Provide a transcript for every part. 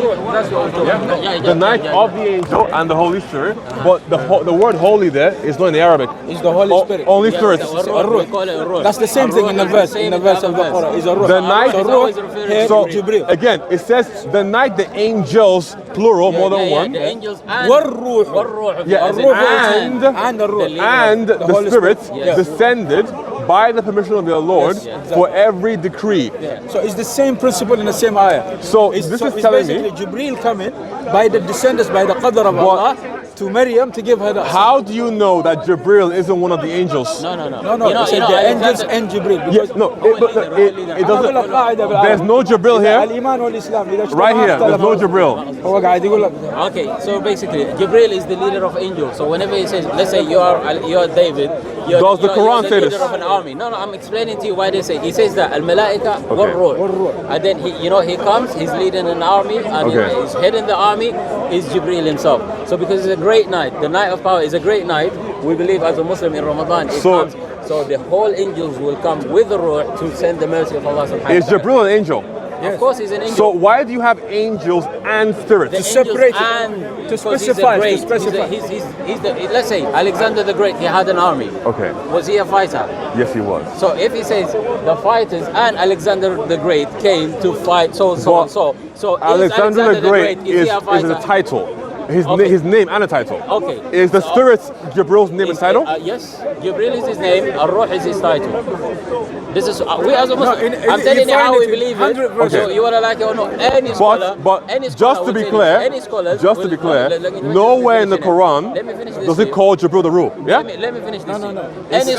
The night of the angel and the Holy Spirit, but the word holy there is not in the Arabic. It's the Holy Spirit. Only spirits. That's the same thing in the verse. In the verse of the Quran, is a ruh. The night. So Gabriel. Again, it says the night the angels, plural, more than one. The angels and the spirits descended by the permission of their Lord for every decree. So it's the same principle in the same ayah. So this is telling me Jibril coming by the descendants, by the qadr of Allah, to Maryam to give her the. How do you know that Gabriel isn't one of the angels? No. The angels and Jibril. It doesn't. There's no Gabriel here. Right here, there's no Gabriel. Okay, so basically, Gabriel is the leader of angels. So whenever he says, let's say you are David, does the Quran say this? Leader of an army. No, I'm explaining to you why they say. He says that al-malaika wal-ruh. And then he comes, he's leading an army, and he's heading the army is Gabriel himself. So because it's a great night, the night of power is a great night. We believe as a Muslim in Ramadan, it comes. So the whole angels will come with the ruh to send the mercy of Allah subhanahu wa ta'ala. Is Gabriel an angel? Yes. Of course he's an angel. So why do you have angels and spirits? To separate and to specify. Let's say Alexander the Great, he had an army. Okay. Was he a fighter? Yes, he was. So if he says the fighters and Alexander the Great came to fight so Alexander the Great is a title. His name and a title. Okay. Is the spirits Gabriel's name and title? Yes. Gabriel is his name. Ar-Ruh is his title. This is we as a Muslim. I'm telling you how we believe it. Okay. You wanna like it or not? Any scholar. But just to be clear, nowhere in the Quran does it call Gabriel the Ruh. Yeah. Let me finish this. Any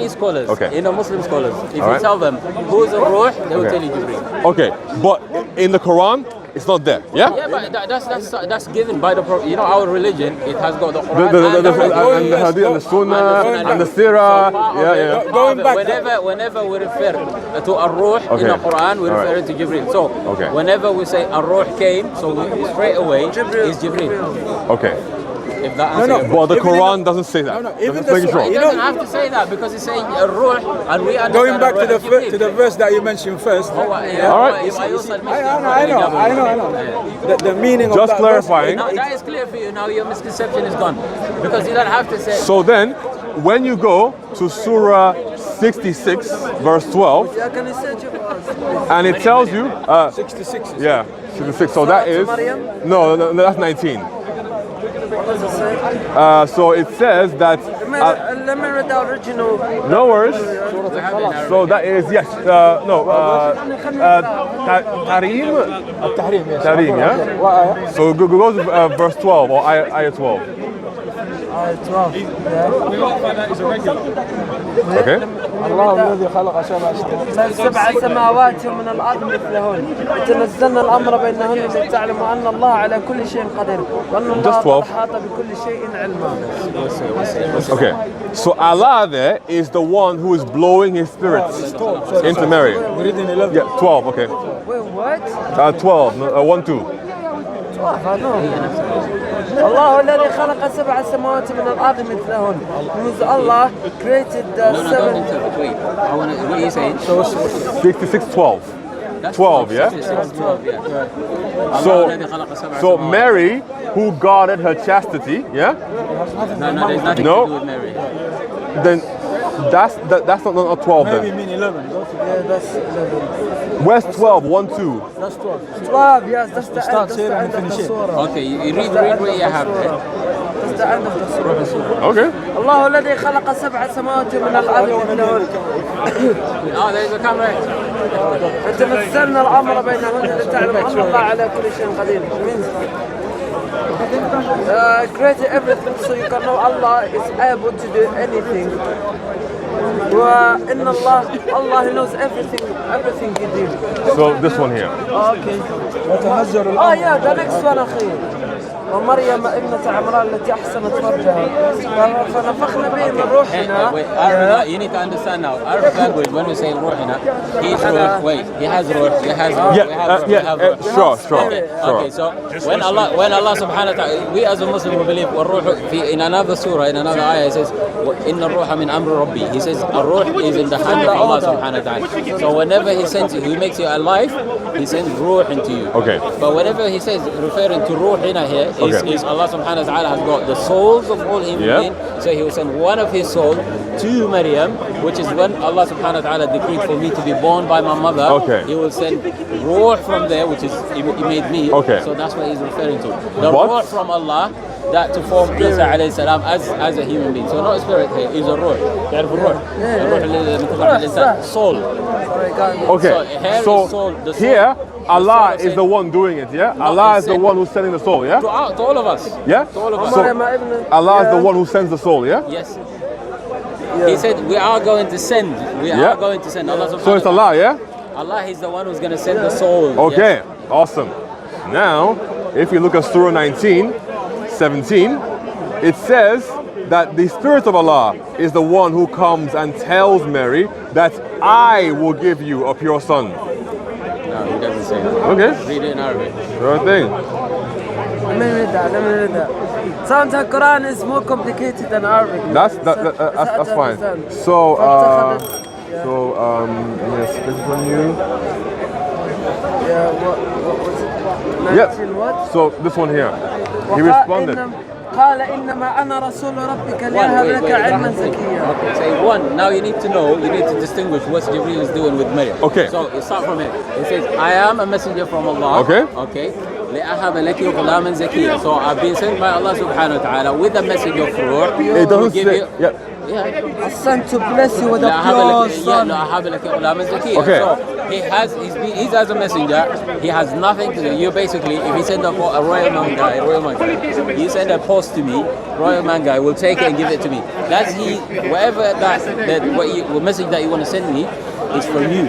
scholars. Okay. Muslim scholars. If you tell them who's Ar-Ruh, they will tell you Gabriel. Okay. But in the Quran, it's not there. Yeah. Yeah, but that's given by the our religion. It has got the Quran and the Hadith and the Sunnah and the Sirah. Going back. Whenever we refer to Ar-Ruh in the Quran, we refer to Jibril. So whenever we say Ar-Ruh came, so straight away is Jibril. Okay. If that But the Quran doesn't say that. It doesn't have to say that because it's saying Ruh, and we understand. Going back to the verse that you mentioned first. All right. I know. The meaning of that. Just clarifying. That is clear for you. Now your misconception is gone because you don't have to say. So then, when you go to Surah 66, verse 12, and it tells you 66. Yeah, 66. So that is no, that's 19. What does it say? So it says that. Let me read the original. No worries. So that is Tarim, yeah. So go to verse 12 or ayah 12. Ayah 12. Yeah. We got to find out it's a regular. Okay. الله الذي خلق سبع سماوات من الأرض مثلهن يتنزلن الأمر بينهن لتعلموا أن الله على كل شيء قدير وأن الله أحاط بكل شيء علما. Okay, so Allah there is the one who is blowing His spirits into Mary. Yeah, 12. Okay. Wait, what? 12. 1, 2. 12. I know. الله الذي خلق سبع سماوات من الأرض مثلهن. Means Allah created the seven. Wait, what are you saying? 66, 12. 12, yeah? 12, yeah. So Mary, who guarded her chastity, yeah? No, there's nothing to do with Mary. Then that's not 12 then. Maybe mean 11. Yeah, that's 11. Where's 12? 1, 2. That's 12. 12, yes, that's the end of the surah. Okay, you read what you have there. That's the end of the surah. Okay. الله الذي خلق سبع سماوات من الأرض مثلهن. Oh, there's a camera. يتنزلن الأمر بينهن لتعلموا أن الله على كل شيء قدير. Means created everything so you can know Allah is able to do anything. وإن Allah knows everything you do. So this one here. Okay. Yeah, the next one أخي. ومريم ابنة عمران التي أحسنت فرجها فنفخنا به من روحنا. You need to understand now. Arabic language, when we say روحنا, he has روح, he has Sure. Okay, so when Allah subhanahu wa ta'ala, we as a Muslim we believe in another surah, in another ayah, it says إِنَّ الرُّوحَ مِنْ أَمْرِ رَبِّي. He says, الروح is in the hand of Allah subhanahu wa ta'ala. So whenever he sends you, he makes you alive, he sends ruh into you. Okay. But whenever he says, referring to ruhina here, is Allah subhanahu wa ta'ala has got the souls of all human beings. So he will send one of his souls to Maryam, which is when Allah subhanahu wa ta'ala decreed for me to be born by my mother. Okay. He will send ruh from there, which is, he made me. Okay. So that's what he's referring to. The ruh from Allah, that to form Isa alayhi salam as a human being. So not a spirit here, is a ruh. تعرف الروح؟ الروح اللي تطلع الإنسان. Soul. Okay. So, so here, Allah is the one doing it, yeah? Allah is the one who's sending the soul, yeah? To all of us. Yeah? To all of us. So Allah is the one who sends the soul, yeah? Yes. He said, we are going to send. We are going to send. Allah So it's Allah, yeah? Allah is the one who's going to send the soul. Okay, awesome. Now, if you look at Surah 19, 17, it says that the Spirit of Allah is the one who comes and tells Mary that I will give you a pure son. No, he doesn't say that. Okay. Read it in Arabic. Sure thing. Let me read that. Sounds like Quran is more complicated than Arabic. That's fine. So, yes, this one you. Yeah, what was it? Yes. 19 what? So this one here. He responded. قال إنما أنا رسول ربك لأهب لك علما زكيا. Okay, say one. Now you need to know, you need to distinguish what Gabriel is doing with Maryam. Okay. So you start from here. It says, I am a messenger from Allah. Okay. Okay. لأهب لك غلاما زكيا. So I've been sent by Allah subhanahu wa ta'ala with a message of ruh. It doesn't say. Yeah. I sent to bless you with a pure son. Okay. So he's as a messenger, he has nothing to do. You basically, if you send a royal man guy, you send a post to me, royal man guy will take it and give it to me. That's he, whatever what message that you want to send me is from you.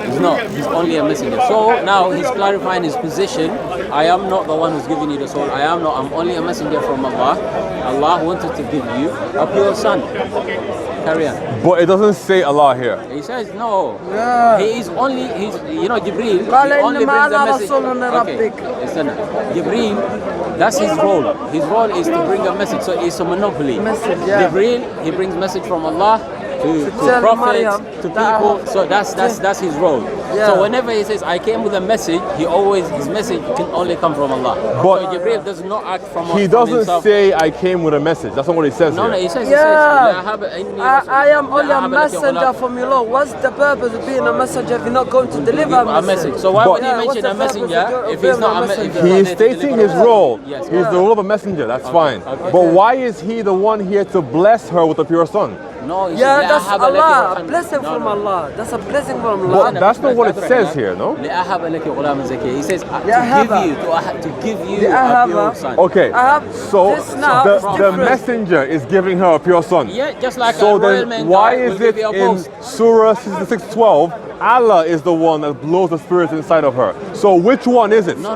He's not. He's only a messenger. So now he's clarifying his position. I am not the one who's giving you the soul. I'm only a messenger from Allah. Allah wanted to give you a pure son. Carry on. But it doesn't say Allah here. He says no. Yeah. He is only, Gabriel, he قال only brings إنما a أنا message. رسول من Okay, ربك. listen. Gabriel, that's his role. His role is to bring a message. So it's a monopoly. Message, yeah. Gabriel, he brings message from Allah to tell prophets, Maryam to people. So that's his role. Yeah. So whenever he says, I came with a message, his message can only come from Allah. But so Gabriel does not act from he from doesn't himself. say I came with a message. That's not what he says No, here. he says, I am only a messenger from your Lord. What's the purpose of being a messenger if you're not going to deliver a message. So why would he mention a messenger if he's not a messenger? He is stating his role. Yes. He's the role of a messenger. That's fine. Okay. But why is he the one here to bless her with a pure son? No, Yeah, that's Allah. A blessing from Allah. That's a blessing from But Allah. that's not what it says here, no? He says to give you Yeah, a pure son. Okay. So this now is the different. messenger is giving her a pure son. Yeah, just like So a royal then man why guy is will give it you a in post. Surah 66:12 Allah is the one that blows the spirit inside of her? So which one is it? No.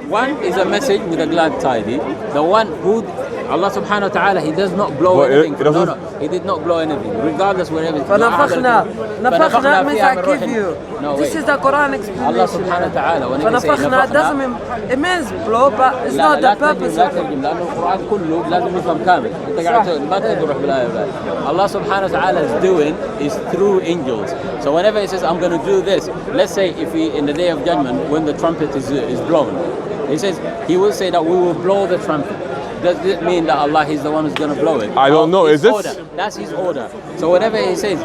One is a message with a glad tidings. The one who Allah subhanahu wa ta'ala, He does not blow But anything. it doesn't- No, He did not blow anything. Regardless wherever it is. فنفخنا means I give you. No, This wait. is the Quran Allah explanation. subhanahu wa ta'ala when He says فنفخنا doesn't mean, it means blow, but it's not the purpose لا of it. ترجم لأنه القرآن كله لازم يفهم كامل. أنت قاعد ما تقدر تروح بالآية بالآية. Allah subhanahu wa ta'ala is doing is through angels. So whenever He says I'm going to do this, let's say if He in the day of judgment when the trumpet is blown, He says He will say that we will blow the trumpet. Does it mean that Allah is the one who's going to blow it? I don't know. His Is this? order. That's His order. So whenever He says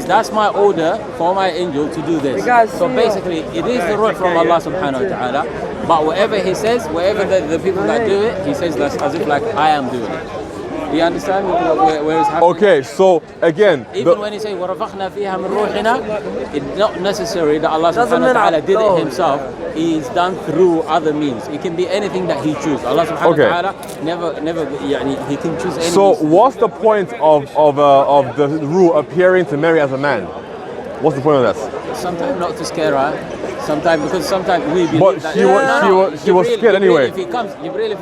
that's my order for my angel to do this. So basically, it is the road from Allah subhanahu wa ta'ala. But whatever He says, whatever the people that do it, He says that's as if like I am doing it. You understand where it's happening? Okay, so again, Even when He say وَرَفَخْنَا فِيهَا مِنْ رُوحِنَا, it's not necessary that Allah subhanahu wa ta'ala did it Himself. He's done through other means. It can be anything that He chooses. Allah subhanahu wa ta'ala never He can choose any so means. what's the point of the rule appearing to Mary as a man? What's the point of that? Sometimes not to scare her. Sometimes we believe But that she was scared Jibreel, anyway. If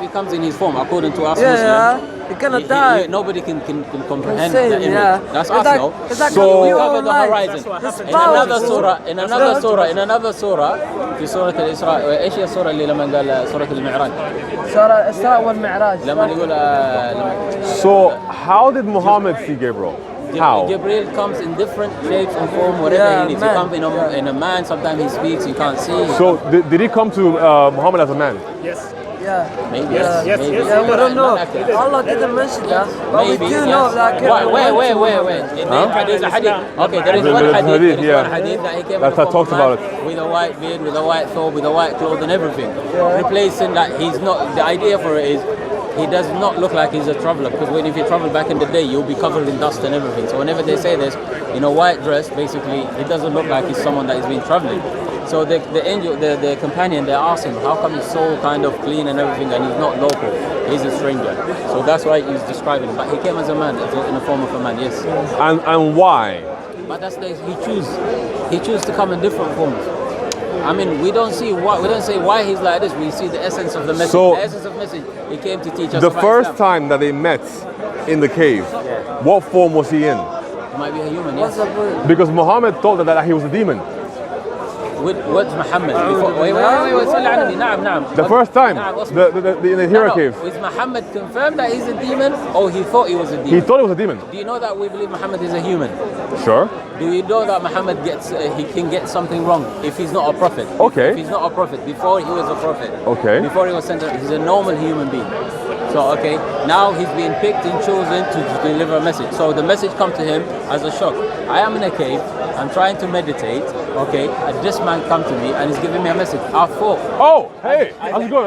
he comes in his form, according to us Yeah, Muslims, You cannot die. Nobody can comprehend Insane, that image. yeah. That's It's us, like- no? it's like So- we your cover the life. horizon. That's In thousands. another surah في سورة الإسراء. إيش هي السورة اللي لما قال سورة المعراج؟ صار الإسراء والمعراج. لما يقول So how did Muhammad see Gabriel? How? Gabriel comes in different shapes and form, whatever Yeah, he needs. man. He comes in a man. Sometimes he speaks. You can't see. So did he come to Muhammad as a man? Yeah. Maybe. Yeah. Maybe. Yeah, we don't know. Not accurate. Allah didn't mention that, but Maybe, we do yes. know that. Wait. There's a hadith. Okay, there is one There's hadith. hadith, There is yeah. one hadith that he came That in the form talks of a about man with a white beard, with a white thawb, with a white cloth and everything. Replacing that, he's not. The idea for it is he does not look like he's a traveler, because if you travel back in the day, you'll be covered in dust and everything. So whenever they say this, in a white dress, basically, it doesn't look like he's someone that has been traveling. So the angel, the companion, they asked him, how come he's so kind of clean and everything, and he's not local? He's a stranger. So that's why he's describing him. But he came as a man, in the form of a man, yes. And why? But he chose to come in different forms. I mean, we don't say why he's like this. We see the essence of the message. So- the essence of message. He came to teach us. The about first Islam. time that they met in the cave, what form was he in? He might be a human. What's Yes. the point? Because Muhammad thought that he was a demon. With Muhammad. Wait. نعم. The first time, نعم, أصبر. in the Hira cave, Is Muhammad confirmed that he's a demon, or he thought he was a demon? he thought he was a demon. Do you know that we believe Muhammad is a human? Sure. Do you know that Muhammad he can get something wrong if he's not a prophet? Okay. If he's not a prophet, before he was a prophet. Okay. Before he was sent, he's a normal human being. So okay, now he's being picked and chosen to deliver a message. So the message comes to him as a shock. I am in a cave. I'm trying to meditate. Okay, and this man come to me and he's giving me a message. I thought. Oh, hey, how's it going?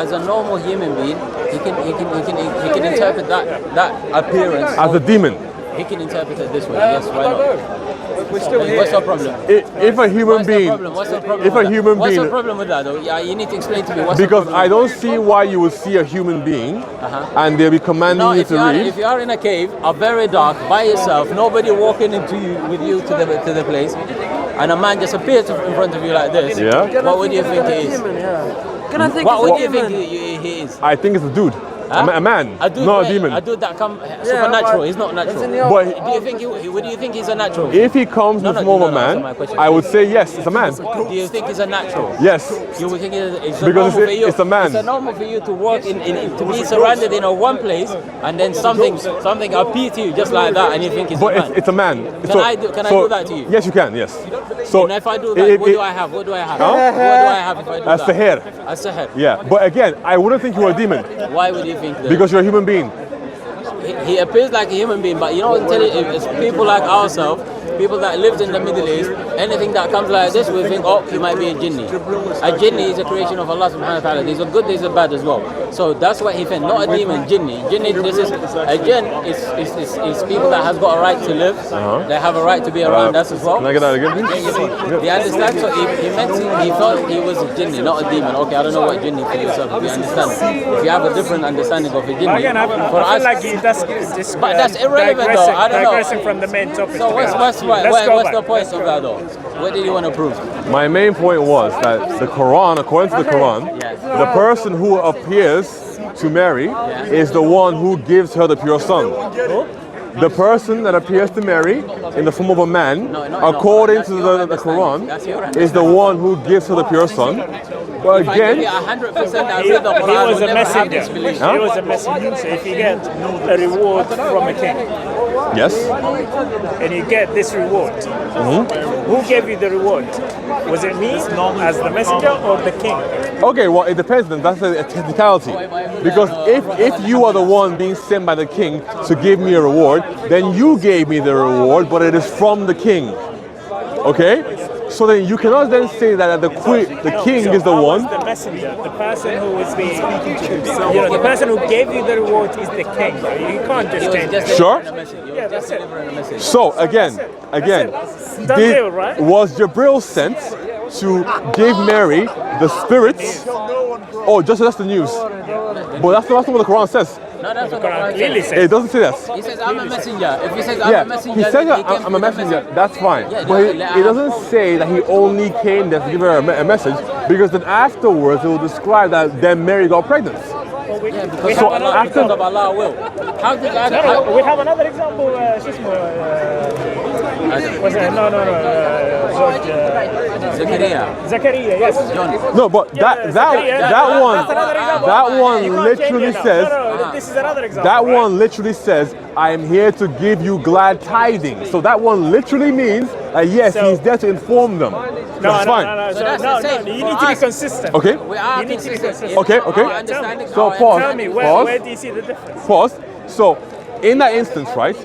As a normal human being, he can interpret that appearance As a demon. He can interpret it this way. Yes, why not? What's the problem? If a human being, What's the problem? if a human What's the being, problem with that though? Yeah, you need to explain to me what's because the problem. I don't see why you would see a human being and they'll be commanding you to read. If you are in a cave, very dark, by yourself, nobody walking into you with you to the place, and a man just appears in front of you like this, Yeah. what would you think he is? Can I think What would it's a you think demon? he is? I think it's a dude, Huh? a man, dude, not a wait, demon. A dude that come supernatural. but He's not it's in natural. your- But Do you think what do you think he's a natural? if he comes in the form of a answer my man, question. I would say yes, it's a man. Do you think he's a natural? Yes. You would think it's Because normal for you. it's a man. It's normal for you to walk to be surrounded in a one place, and then something appear to you just like that, and you think it's But a man. it's a man. Can I do that to you? Yes, you can. Yes. So And if I do that, what do I have? What do I have? Huh? What do I have if I do As that? sihr. As sihr. Yeah. But again, I wouldn't think you're a demon Why would you think that? because you're a human being. He appears like a human being, but you know, it's people like ourselves, people that lived in the Middle East, anything that comes like this, we think, oh, he might be a jinni. A jinni is a creation of Allah subhanahu wa ta'ala. There's a good, there's a bad as well. So that's what he think, not a demon, jinni. Jinni, this is, a jinn is people that has got a right to live. They have a right to be around us as well. Can I get that again, please? Do you understand? So he thought he was a jinni, not a demon. Okay, I don't know what jinni for yourself, if you understand. If you have a different understanding of a jinni, Again, I for feel us, like just but that's irrelevant though. I don't know. digressing from the main topic. So what's the point of that though? What did you want to prove? My main point was that the Quran, according to the Quran, the person who appears to Mary is the one who gives her the pure son. The person that appears to Mary in the form of a man, according to the Quran, is the one who gives her the pure son. But If I give again, you 100% I read the He Quran, was will a never have messenger. this belief. He was a messenger. So if you get a reward from a king yes, and you get this reward, who gave you the reward? Was it me as the messenger or the king? okay, well, it depends then. That's a technicality. Because if you are the one being sent by the king to give me a reward, then you gave me the reward, but it is from the king. Okay? So then you cannot then say that the king is the one. The messenger, the person who was being, the person who gave you the reward is the king. You can't He just was change just it. Sure. delivering a message. He was Yeah, just that's it. delivering a message. So again, Done deal, right? was Gabriel sent to give Mary the spirits? Oh, just the news. But that's not what the Quran says. No, that's what the Quran Quran clearly says. says. It doesn't say that. He says, I'm a messenger. If he says, I'm a Yeah, messenger, he says then that he came I'm a with messenger. message. That's fine. Yeah, But no, it doesn't say that he only came there to give her a message, because then afterwards it will describe that then Mary got pregnant. but we Yeah, we because have Allah, another because example. of Allah will. How did God? No, we have another example. What's that? No. Zakaria, yes. No, but Zakaria, that one literally says, this is another example. that right? one literally says, I am here to give you glad tidings. So that one literally means, yes, So- he's there to inform them. That's fine. No. So that's the same. You For need to be us. consistent. Okay, We are You need to be consistent. consistent. Okay. Our understanding, So our pause. Tell me, Pause. where do you see the difference? pause. So in that instance, right,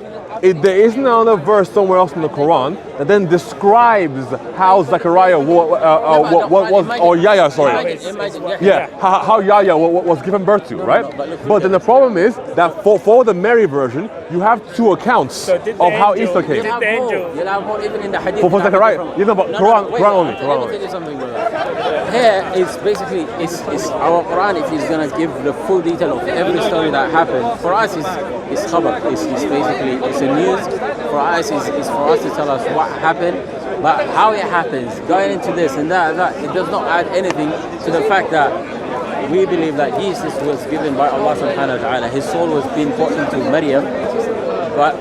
there isn't another verse somewhere else in the Quran that then describes how Zechariah or Yahya, sorry. Imagine, Yeah, how Yahya was given birth to, right? But then the problem is that for the Mary version, you have two accounts So did the of how angel- Isa came. You'll have the more. angel- You'll have more even in the hadith. For you'll have Zechariah. different- You know, but No, Quran wait, only. Let me tell you something, brother. Here is basically it's our Quran. If he's gonna give the full detail of every story that happened, for us it's khabar. It's basically it's a news. For us it's for us to tell us what happened, but how it happens, going into this and that, it does not add anything to the fact that we believe that Jesus was given by Allah subhanahu wa ta'ala. His soul was being put into Maryam, but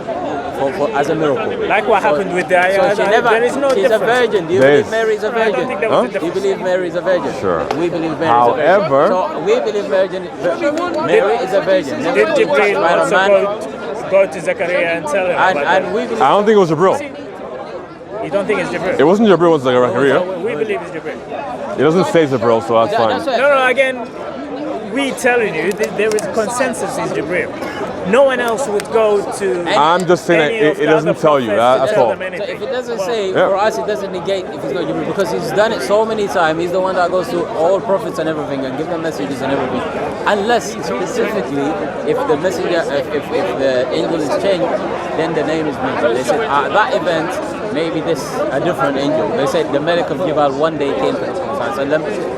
for as a miracle. Like what happened with the ayah. So she never, there is no she's difference. a virgin. Do you There believe is. Mary is a I don't virgin? think there was a Do you difference. believe Mary is a virgin? Sure. We believe Mary However- is a virgin. So we believe Mary is a virgin. Never Did been touched Gabriel by a also man. go to Zechariah and tell him about And that? we believe I don't think it was Jibril. You don't think it's Jibril? It wasn't Jibril, it was Zechariah. We believe it's Jibril. It doesn't say Jibril, so that's that's fine. why. No, again, we telling you that there is consensus in Jibril. No one else would go to. I'm just saying that any of it the doesn't other tell you, prophets to that's tell all. them So anything. if it doesn't Well, say, Yeah. for us it doesn't negate if it's not Jibril, because he's done it so many times. He's the one that goes to all prophets and everything and give them messages and everything. Unless specifically, if the messenger, if the angel is changed, then the name is mentioned. They said that event, maybe this a different angel. They said the Malik of Jibal one day came to the Prophet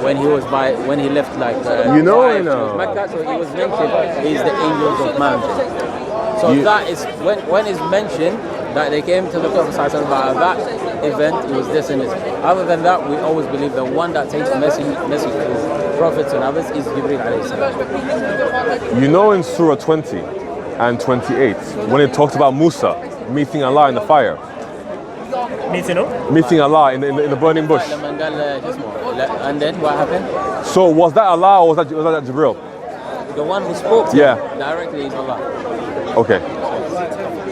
when he left You know, Taif I know. to Mecca, so he was mentioned. He's the angels of mountain. So that is when it's mentioned that they came to the Prophet about that event, it was this and this. Other than that, we always believe the one that takes message to prophets and others is Gabriel alayhi salam. You know in Surah 20 and 28, when it talks about Musa meeting Allah in the fire, Me to know. meeting Allah in the burning bush. And then what happened? So was that Allah or was that Jibril? The one who spoke to Yeah. him directly is Allah. Okay.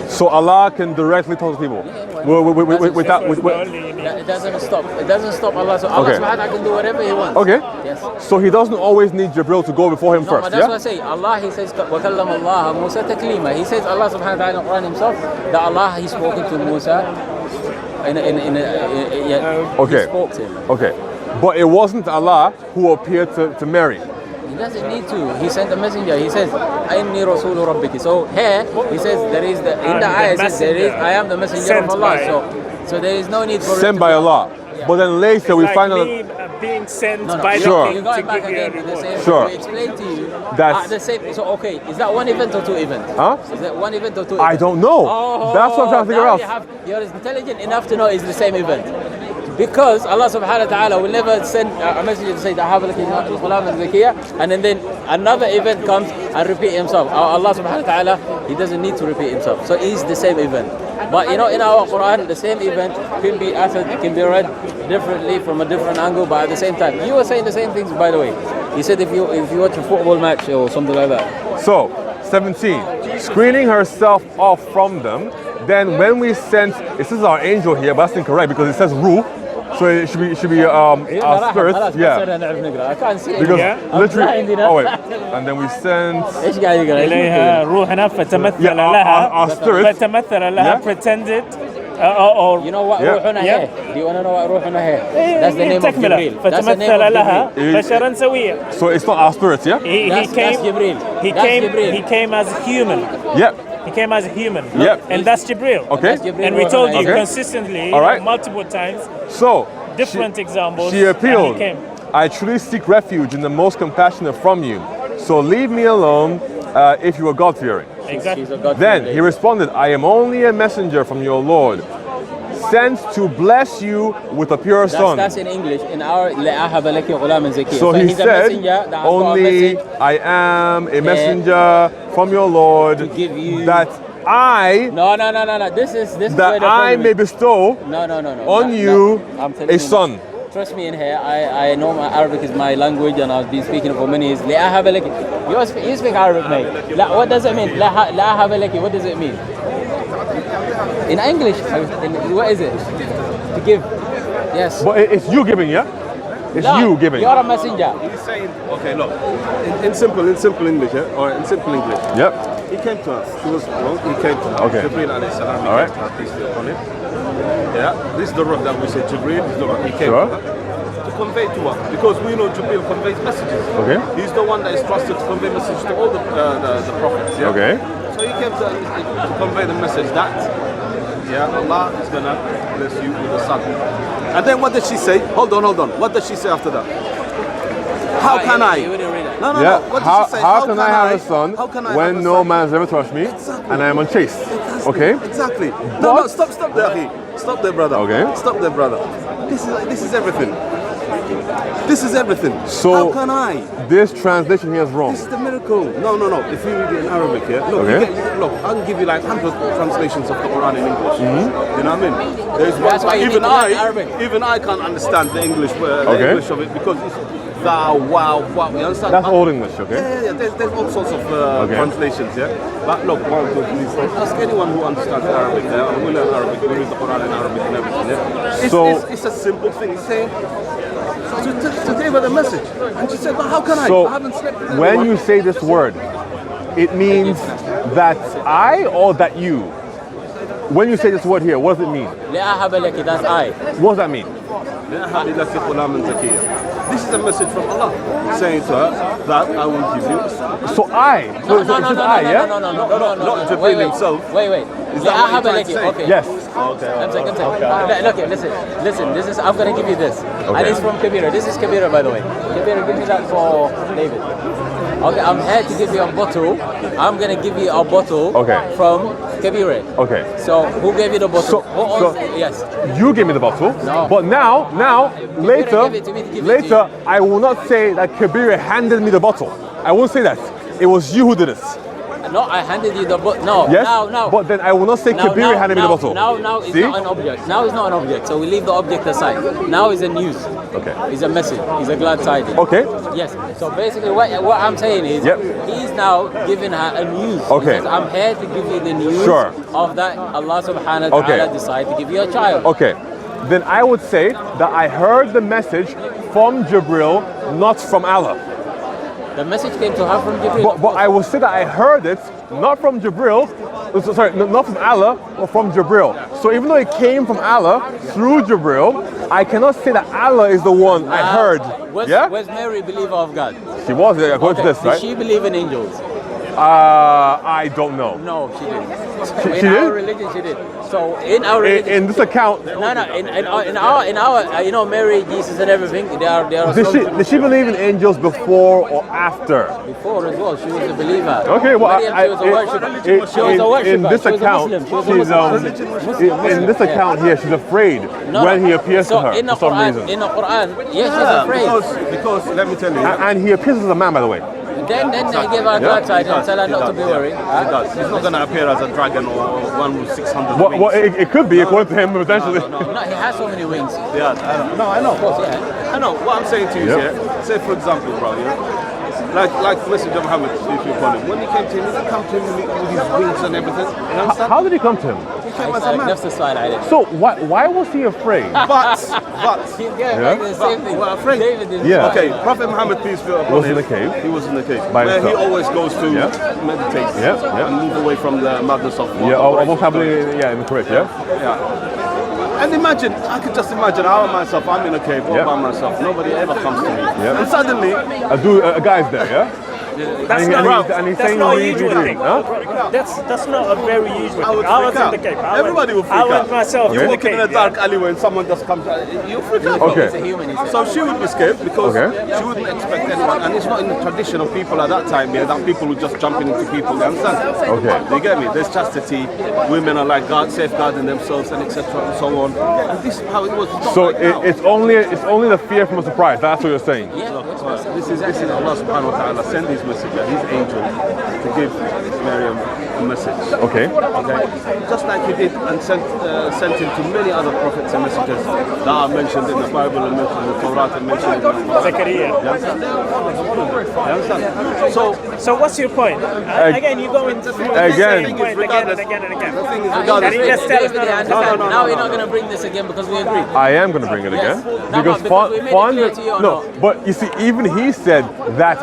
So Allah can directly talk to people. Without. It doesn't stop. It doesn't stop Allah. So Allah Okay. subhanahu wa ta'ala can do whatever He wants. Okay. Yes. So he doesn't always need Jibril to go before him No, first. but that's Yeah. what I say. Allah, He says, وَكَلَّمَ اللَّهَ مُوسَى تَكْلِيمًا. He says, Allah subhanahu wa ta'ala in the Quran Himself, that Allah, He's spoken to Musa Okay. He spoke to him. Okay. But it wasn't Allah who appeared to Mary. He doesn't need to. He sent a messenger. He says, "Inni Rasulu Rabbiki." So here he says there is the in the ayah it says there is I am the messenger Sent of Allah. by- So there is no need for Sent it to by be- Allah. But then later we Like find out me being sent No, by Sure. the You're king to going back give you a again to the reward. same. Sure. We explained to you That's- the same. So okay, is that one event or two events? Huh? Is that one event or two? I events? don't know. That's what I'm trying to figure now out. You're intelligent enough to know it's the same event. Because Allah subhanahu wa ta'ala will never send a messenger to say that and then another event comes and repeat himself. Allah subhanahu wa ta'ala, He doesn't need to repeat himself. So it's the same event. But in our Quran, the same event can be uttered, can be read differently from a different angle, but at the same time. You were saying the same things, by the way. You said if you watch a football match or something like that. So, 17, screening herself off from them. Then when we sent, it says our angel here, but that's incorrect because it says ruh. So it should be our spirit. Yeah. I can't see it. Because Yeah. literally, oh wait, and then we sent, ايش قاعد يقرا؟ إليها روحنا فتمثل yeah, لها our spirit. فتمثل لها Yeah. pretended or You know what Yeah. روحنا Yeah. here? Do you want to know what روحنا here? That's the name of تكملة Gabriel. That's the name فتمثل of لها Gabriel. بشرا سويا. So it's not our spirit, yeah? He That's came. Gabriel. He That's came. Gabriel. He came as human. Yep. He came as a human. Yep. And that's Jibril. Okay. That's Gabriel And we told you روحنا. Okay. consistently, All right. multiple times, So different examples. she appealed. And he came. I truly seek refuge in the most compassionate from you. So leave me alone if you are God-fearing. Exactly. She's a God Then fearing he lady. responded, I am only a messenger from your Lord. sent to bless you with a pure son. That's in English. In our So he he's a said, messenger that has got a only message I am a messenger from your Lord to give you that I No. This is that where the I problem may is. bestow No. on you I'm telling a you. son. Trust me in here. I know my Arabic is my language and I've been speaking for many years. You speak Arabic, mate. What does it mean? What does it mean? In English, what is it? To give. Yes. But it's you giving, yeah? It's No, you giving. You're a messenger. He's saying, okay, look, in simple English, yeah? Or in simple English. Yep. He came to us. She was wrong. He came to her. Okay. Jibreel alayhi salam. He All right. came to her, peace be upon him. Yeah. This is the road that we say Jibreel. Is the road. He came Sure. to her to convey to her, because we know Jibreel conveys messages. Okay. He's the one that is trusted to convey messages to all the prophets. Yeah? Okay. So he came to convey the message that Allah is gonna bless you with a son. And then what did she say? Hold on. What did she say after that? How can I? You wouldn't read it. No. Yeah. What did she say? How can I have a son How can I when have a no son? man has ever touched me Exactly. and I am unchaste? Okay. Exactly. No, stop there, Akhi. Stop there, brother. Okay. Stop there, brother. This is everything. This is everything. So how can I? This translation here is wrong. This is the miracle. No. If you read it in Arabic, yeah. Look, Okay. look, I can give you like 100 translations of the Quran in English. You know what I mean? There's That's why you even need to learn Arabic. even I can't understand the English, Okay. English of it, because it's thou, wow. You understand? That's Old English, okay? Yeah. There's all sorts of translations, yeah. But look, please ask anyone who understands Arabic. We learn Arabic. We read the Quran in Arabic and everything. Yeah? It's a simple thing. It's saying to give her the message, and she said, "But how can I? So I haven't slept with when anyone." you say this word, it means that I or that you? When you say this word here, what does it mean? That's I. What does that mean? This is a message from Allah saying to her that I will give you a son. So I. So it's I, yeah? No. Not Jibreel himself. Wait. Is that what you're trying to say? Okay. Yes. Okay. Okay, listen. This is. I'm gonna give you this, and it's from Kabira. This is Kabira, by the way. Kabira, give me that for David. Okay, I'm here to give you a bottle. I'm gonna give you a bottle. Okay. From Kabira. Okay. So who gave you the bottle? Yes. You gave me the bottle. No. But now, later, gave it to me to give it to later, I will not say that Kabir handed me the bottle. I won't say that. It was you who did it. No, I handed you the bottle. No. Yes. Now. But then I will not say Kabir handed me the bottle. Now it's See? not an object. Now it's not an object. So we leave the object aside. Now is a news. Okay. It's a message. It's a glad tidings. Okay. Yes. So basically, what I'm saying is, he's now giving her a news. Okay. He says, I'm here to give you the news Sure. of that Allah subhanahu wa ta'ala decided to give you a child. Okay. Then I would say that I heard the message from Gabriel, not from Allah. The message came to her from Jibreel. But I will say that I heard it not from Gabriel, not from Allah, but from Gabriel. So even though it came from Allah through Gabriel, I cannot say that Allah is the one I heard. Was Mary a believer of God? She was, according to this, right? Did she believe in angels? I don't know. No, she didn't. She In our did? religion, she did. So in our religion, In this account, in our, you know, Mary, Jesus, and everything. They are. did she believe in angels before or after? Before as well, she was a believer. Okay, well, Maryam, she was a worshiper. She was a worshiper. in this She was a account, Muslim. She was a she's Muslim. in this account here, she's afraid when he appears to her in the for some Quran, reason. in the Quran, yes, she's afraid. Because let me tell you. And he appears as a man, by the way. Then they give her a glad tidings and tell her not to be worried. He does. He's not going to appear as a dragon or one with 600 wings. Well, it could be, according to him, potentially. No, he has so many wings. Yeah, I know. Of course, yeah. I know. What I'm saying to you is, say for example, bro, like Messenger Muhammad, if you call him, when he came to him, he didn't come to him with his wings and everything. You understand? How did he come to him? He came as a man. That's the slide I did. So why was he afraid? But The same thing. Well, afraid. David is Yeah. okay, Prophet Muhammad, peace be upon Was him, in the cave. He was in the cave. By where he himself. always goes to meditate and move away from the madness of What's happening? Yeah, in the correct. Yeah. And imagine, I could just imagine I'm in a cave all by myself. Nobody ever comes to me. And suddenly, A guy's there. Yeah. That's And he's saying not a read, usual read, thing. huh? That's not a very usual I thing. would I was freak in the out. cave. Everybody would freak I out. went myself You're to the walking in cave. a dark alleyway and someone just comes out. You freak out. Okay. It's a human. He's So she would be scared because Okay. she wouldn't expect anyone, and it's not in the tradition of people at that time, yeah, that people would just jump into people, you understand? Okay. You get me? There's chastity, women are like safeguarding themselves and etc. and so on. And this is how it was. It's not So like now. it's only the fear from a surprise. That's what you're saying. This is Allah subhanahu wa ta'ala sent his messenger, his angel, to give Maryam a message. Okay. Okay? Just like he did and sent him to many other prophets and messengers that are mentioned in the Bible and mentioned in the Torah and mentioned in the Zechariah. You understand? You understand? So what's your point? Again, you go into the same point again and again and again. The thing is, Can regardless, you just tell us David, I no, understand. no, Now no, we're no, not going to bring this again because we agree. I am going to bring it Yes. again No, because because we made it clear to you or no, not. but you see, even he said that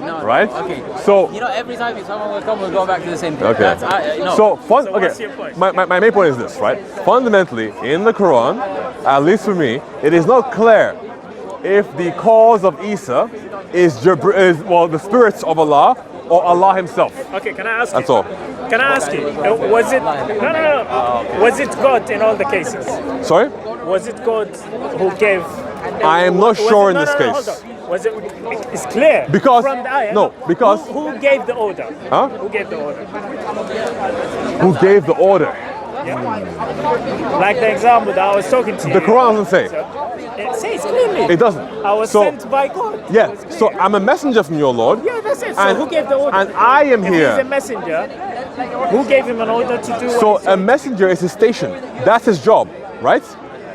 No, right? Okay. So you know, every time someone will come, we'll go back to the same thing. okay. That's, no. So So what's your point? My main point is this, right? Fundamentally, in the Quran, at least for me, it is not clear if the cause of Isa is the spirits of Allah or Allah Himself. Okay, can I ask you? That's all. Can I ask you? Was it no? Was it God in all the cases? Sorry, Was it God who gave? I am not was sure it- in no, this no, no, case. hold on. Was it? It's clear Because- from the ayah. no, because- who gave the order? Huh? Who gave the order? Who gave the order? Like the example that I was talking to you. The Quran doesn't say. It says clearly. It doesn't. I was So sent by God. yeah, It was so clear. I'm a messenger from your Lord. Yeah, that's it. So and- who gave the order? and I am If he's a here. messenger, who gave him an order to do So what he a said? messenger is his station. That's his job, right?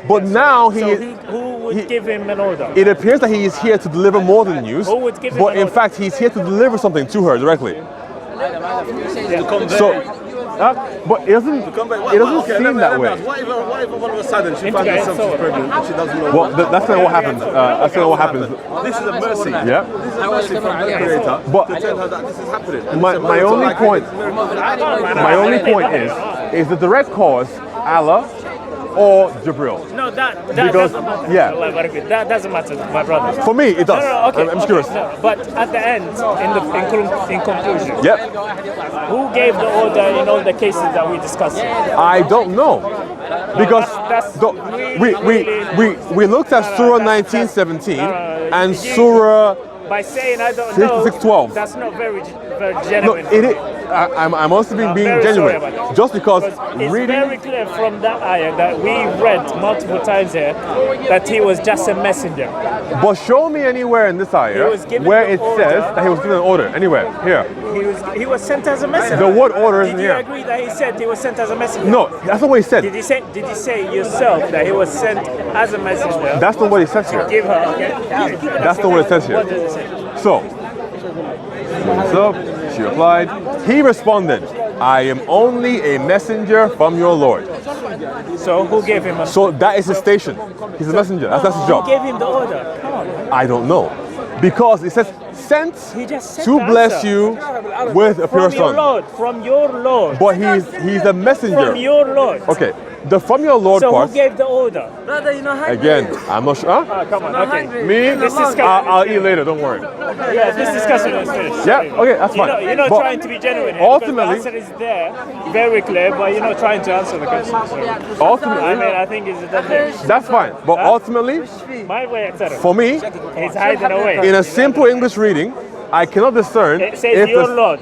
But now So who would give him an order? it appears that he is here to deliver more than news. Who would give him But an in order? fact, he's here to deliver something to her directly. So, but it doesn't seem that way. What if all of a sudden she Into finds the herself soul. she's pregnant and she doesn't know Well, that's not what happens. That's not what happens. This is a mercy. Yeah. This is a mercy from the Creator But- to tell her that this is happening. And My it's a my mercy. only Like, point. My only point is the direct cause Allah or Gabriel. No, that Because- doesn't matter. yeah. That doesn't matter, my brother. For me, it does. Okay. I'm just curious. No, but at the end, in conclusion, Yep. who gave the order in all the cases that we discussed? I don't know. Because That's- we looked at Surah 19:17 and Surah. By saying I don't know, 66:12. that's not very No, genuine. it is. I'm also being very genuine. sorry about that. Just because It's reading. very clear from that ayah that we read multiple times here that he was just a messenger. But show me anywhere in this ayah was given where the it order. says that he was given an order. Anywhere. Here. He was sent as a messenger. The word order isn't Did you here. agree that he said he was sent as a messenger? No, that's not what he said. Did you say yourself that he was sent as a messenger? That's not what he says here. Give her, okay? That's not what it says here. What does it say? So, she replied, he responded, I am only a messenger from your Lord. So who gave him a So that is his station. He's a messenger. That's his Who job. gave him the order? Come on. I don't know. Because it says, sent He just said to the bless answer. you with a pure From your son. Lord. From your Lord. But he's a messenger. From your Lord. Okay, the from your Lord So part, who gave the order? Brother, you're not hungry. again, I'm not sure. Huh? Ah, come on, okay. Me? This discussion I'll eat later, don't worry. Yeah, this discussion is finished. Yeah, okay, that's fine. You're not But trying to be genuine here. ultimately- because the answer is there, very clear, but you're not trying to answer the question. So, Ultimately, I think it's that thing. that's fine. But ultimately, My way, etc. for me, He's hiding away. in a simple English reading, I cannot discern It says if your the, Lord.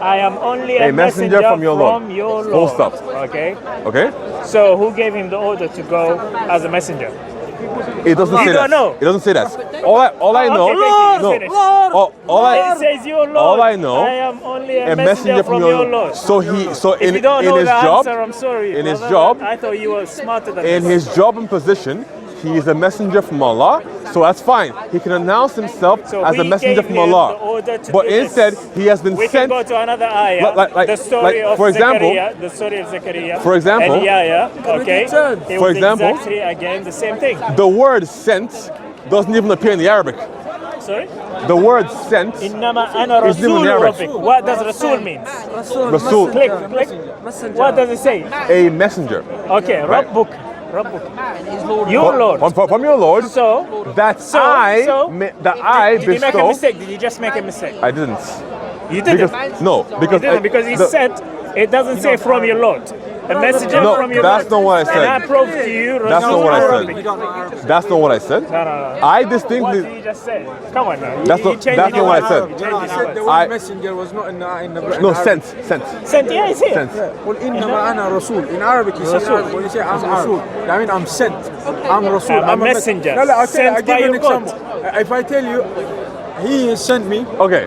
I am only a messenger from your Lord. Lord. Full stop. Okay. okay? So who gave him the order to go as a messenger? It doesn't You say don't that. know. It doesn't say that. All I know, Okay, thank you. no. Finish. All It says your Lord. all I know, I am only a, a messenger from your Lord. So if in you don't in know his the job, answer, I'm sorry. in his brother, job- I thought you were smarter than in this. his job and position, he is a messenger from Allah. So that's fine. He can announce himself So as a we messenger gave from him Allah. the order to But do this. instead, he has been We sent. can go to another ayah. Like- the story of for example- Zechariah. The story of Zechariah. For example- And Yahya. Okay. It For was example- exactly again the same thing. The word sent doesn't even appear in the Arabic. Sorry. The word sent, Innama ana It's rasul even Arabic. rabbik. What does rasul mean? Rasul, Click. What does it say? a messenger. Okay. Right. Rabbuk. Your Lord. From your Lord. So That did you make a bestow. mistake? Did you just make a mistake? I didn't. You didn't. Because he said it doesn't say from your Lord. A messenger No, from your that's Lord. not what I said. And I proved to you. That's not what I Arabic. said. That's not what I said. No. I What distinctly. did you just say? Come on now. That's not what I said. He said the I- word messenger was not in the No, Arabic. sent. Sent, yeah, it's here. Sent. قل إنما أنا رسول. In Arabic, you say when you say I'm Rasul, I mean I'm sent. I'm Rasul. I'm a messenger. No, I'll Sent give by you an your God. example. If I tell you, he sent me, Okay.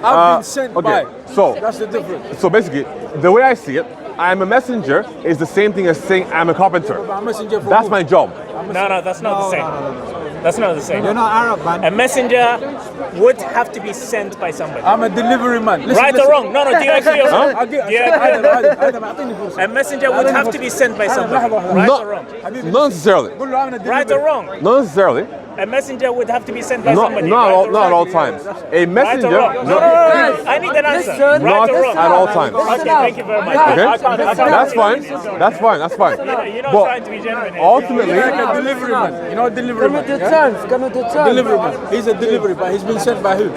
I've been sent okay. by. So That's the difference. So basically, the way I see it, I'm a messenger is the same thing as saying I'm a carpenter. I'm a messenger for That's who? my job. No, that's not the same. That's not the same. You're not Arab, man. A messenger would have to be sent by somebody. I'm a delivery man. Listen, Right or wrong? No, do you agree or wrong? I'll give- Do you agree? آدم أعطيني فرصة. A messenger would have to be sent by somebody. Right Not, or wrong? not necessarily. قول له I'm a delivery. Right or wrong? Not necessarily. A messenger would have to be sent by Not, somebody. not, right all, or not at wrong? all times. A Right or messenger. wrong? No. I need an answer. Listen. Right Not or wrong? at all times. Okay, thank you very much. Okay? I can't- That's fine. That's fine. That's fine. You're not But trying to be genuine. ultimately, Like a delivery man. You know a delivery Can we man? do yeah? turns? Can we do turns? Delivery man. He's a delivery man. He's been sent by who?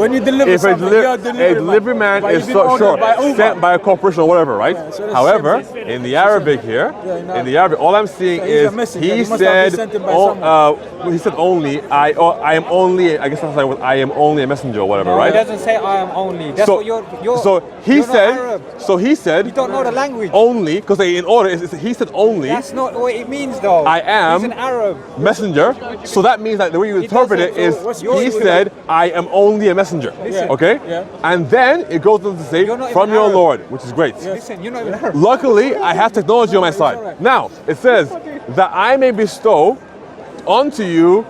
When you deliver if a, something, you're a delivery man But is you've been so, ordered sure by Uber. sent by a corporation or whatever, right? so that's However, sent. in the Arabic here, Yeah, in the Arabic, all I'm seeing So he's a is messenger. he He must have been said, sent by someone. he said only. I am only. I guess that's like I am only a messenger or whatever, It right? doesn't say I am only. That's So, what you're so he you're not said. Arab. So he said. You don't know the language. Only because in order he said only. That's not what it means though. I am He's an Arab. messenger. So that means that the way you interpret it doesn't. is So what's he yours? said, I am only a messenger. Okay? Yeah. And then it goes on to say, You're not from even your Arab. Lord, which is great. Listen, you're not even Arab. Luckily, I have technology on my side. Now, it says that I may bestow onto you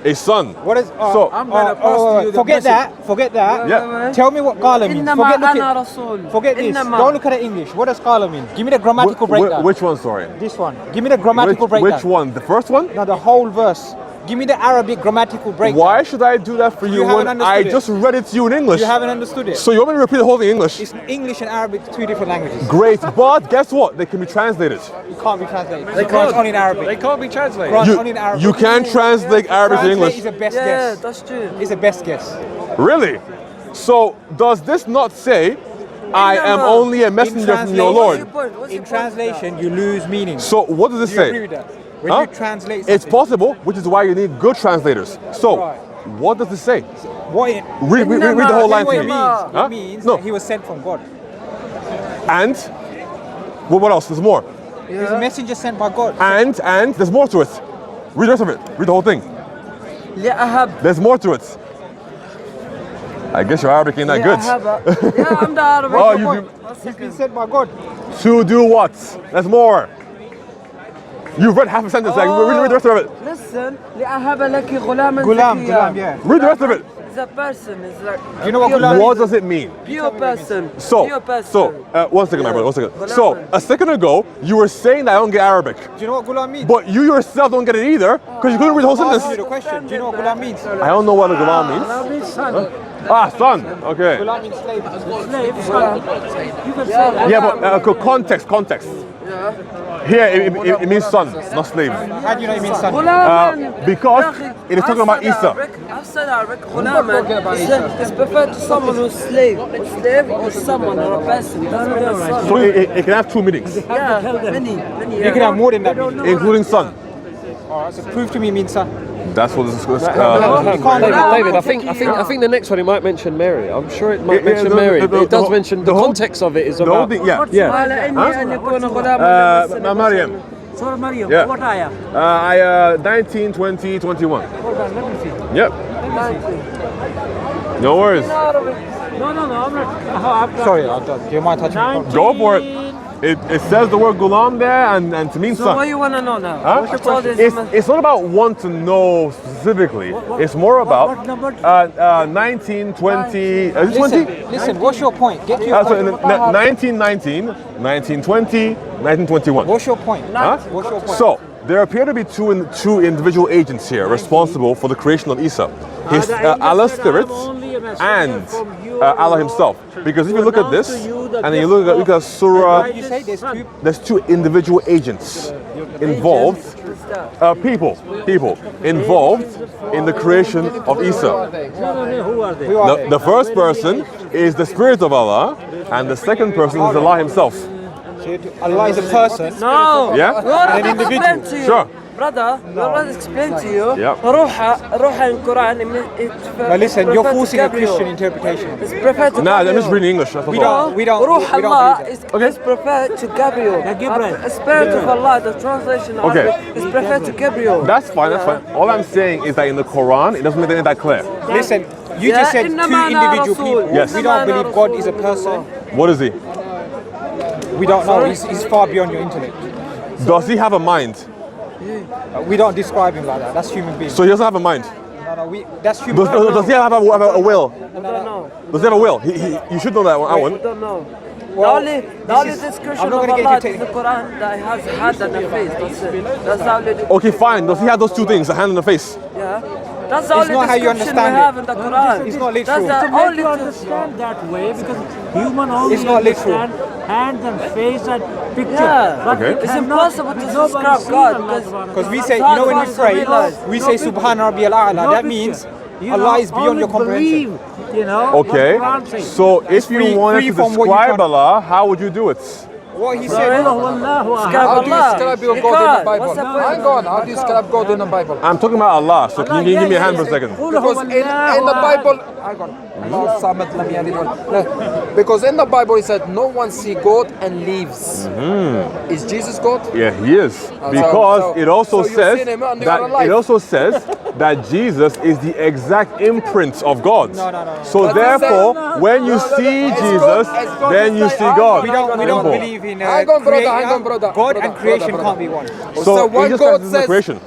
a son. What is? So, I'm gonna pass to you the forget message. that. Forget that. Yeah. Tell me what qala means. إنما Forget, أنا look رسول. at, forget this. إنما. Don't look at the English. What does qala mean? Give me the grammatical breakdown. which one, sorry? This one. Give me the grammatical breakdown. Which one? The first one? No, the whole verse. Give me the Arabic grammatical breakdown. Why should I do that for you haven't when I understood it. just read it to you in English? You haven't understood it. So you want me to repeat the whole thing in English? It's English and Arabic, two different languages. Great, but guess what? They can be translated. It can't be translated. Quran's only in Arabic. They can't be translated. Quran's only in Arabic. You can translate Arabic to Translate English. is a best Yeah, guess. that's true. It's a best guess. Really? So does this not say, I am only a messenger from your Lord? In translation, you lose meaning. So what does it Do you agree say? with that? When Huh? you translate It's something, possible, which is why you need good translators. So, Right. what does it say? what it, Read the whole line what to it me. means, Huh? it means No. that he was sent from God. And what else? There's more. He's a messenger sent by God. And there's more to it. Read the rest of it. Read the whole thing. لأهب. There's more to it. I guess your Arabic ain't that good. لأهب. Yeah, I'm the Arabic. Oh, you He's been sent by God. to do what? There's more. You've read half a sentence. Like, read the rest of it. Listen. لأهب لك غلاما Gulam, زكيا. yeah. Read the rest of it. It's a person. It's like You know what pure gulam What does it mean? Pure person. So, Pure person. one second, my brother, one second. Gulam. So, a second ago, you were saying that I don't get Arabic, Do you know what gulam means? but you yourself don't get it either because you couldn't read the whole I'll ask you sentence. the question. Do you know what gulam means? I don't know what a gulam means. Ah, son. Okay. Gulam means slave. Yeah, but context. Here, it means son, not slave. How do you know it means son? غلاما. Because it is talking about Isa. I've said Arabic. غلاما. It's preferred to someone who's slave. A slave or someone or a person. Doesn't mean a son. So it can have two meanings, Yeah, many. You can have more than that meaning. including son. Alright, so prove to me means son. That's what this is. You can't David, I think the next one it might mention Mary. I'm sure it might mention Mary. But it does mention the whole- context of it is The whole about. thing, yeah. Yeah. على إني أن يكون غلاما. Maryam. Surah Maryam, Yeah. what ayah? 19, 20, 21. Yep. No worries. No, I'm not. Sorry, do you mind touching me? Go for it. It says the word gulam there and to mean So what son. you want to know now? Huh? What's your question? It's not about want to know specifically. It's more about what number? 19, 20. Is it 20? Listen, what's your point? Get to your So, point. 1919, 1920, 1921. What's your point? Huh? What's your point? So, there appear to be two individual agents here responsible for the creation of Isa. His Allah's spirit and Allah himself. Because if you look at this, and then you look at Surah, You say there's two individual agents involved, people involved in the creation of Isa. Who are they? The first person is the Spirit of Allah, and the second person is Allah himself. Allah is a person. No. Yeah? Lord, An individual. explain to you. Sure. Brother, Lord explain to you. Yeah. Ruha in Quran. Now listen, you're refer to forcing a Gabriel. Christian interpretation. It's preferred to Nah, I'm Gabriel. just reading English. That's We all. don't. We don't. Ruh we don't Allah believe that. is preferred to Gabriel. Gabriel. The Spirit of Allah, the translation of Okay. Arabic is preferred to Gabriel. That's fine, that's fine. All I'm saying is that in the Quran, it doesn't make it that clear. Listen, you just said two individual people. Yes. We don't believe God is a person. What is he? We don't know. He's far beyond your intellect. Does he have a mind? We don't describe him like that. That's human being. So he doesn't have a mind. No, that's human. Does he have a will? I don't know. Does he have a will? You should know that one. We don't know. Well, the only description I'm not of gonna get Allah into is the Quran that has a hand and a face. That's it. That's the only. Okay, fine. Does he have those two things, a hand and a face? Yeah. That's the It's only not how you description we understand have it. in the Quran. It's not literal. That's To the make only you understand that way, because human only It's not literal. understand hands and face and picture. Yeah. But Okay. we It's cannot- impossible to nobody describe sees God Allah Because we Subhanahu say, wa you know, when we God's pray, realized. we No say picture. Subhana Rabbiyal A'la. No That picture. means You Allah know, is beyond only your comprehension. believe, you know, Okay. what Quran says. So if you free- wanted free to from what you describe can't- Allah, how would you do it? What he Sorry? said. Wallahu ahad. Describe How do you Allah. describe your You God in the can't. Bible? What's the point? Hang on, how do you describe God in the Bible? I'm talking about Allah, so can you give me a hand for a second? Because in the Bible, hang on. Allah Samad Lam Yalid wa Lam- Because in the Bible it said no one see God and leaves. Is Jesus God? Yeah, he is. Because so- it also so you've says seen him and you that are alive. it also says that Jesus is the exact imprint of God. No. So But he therefore, said- when you see It's Jesus, God- it's God then is you like- see hang God. on, We don't Simple. believe in Hang on, brother, creating- hang on, brother. God Brother, and creation brother, can't be one. So when Jesus God Christ is the says creation.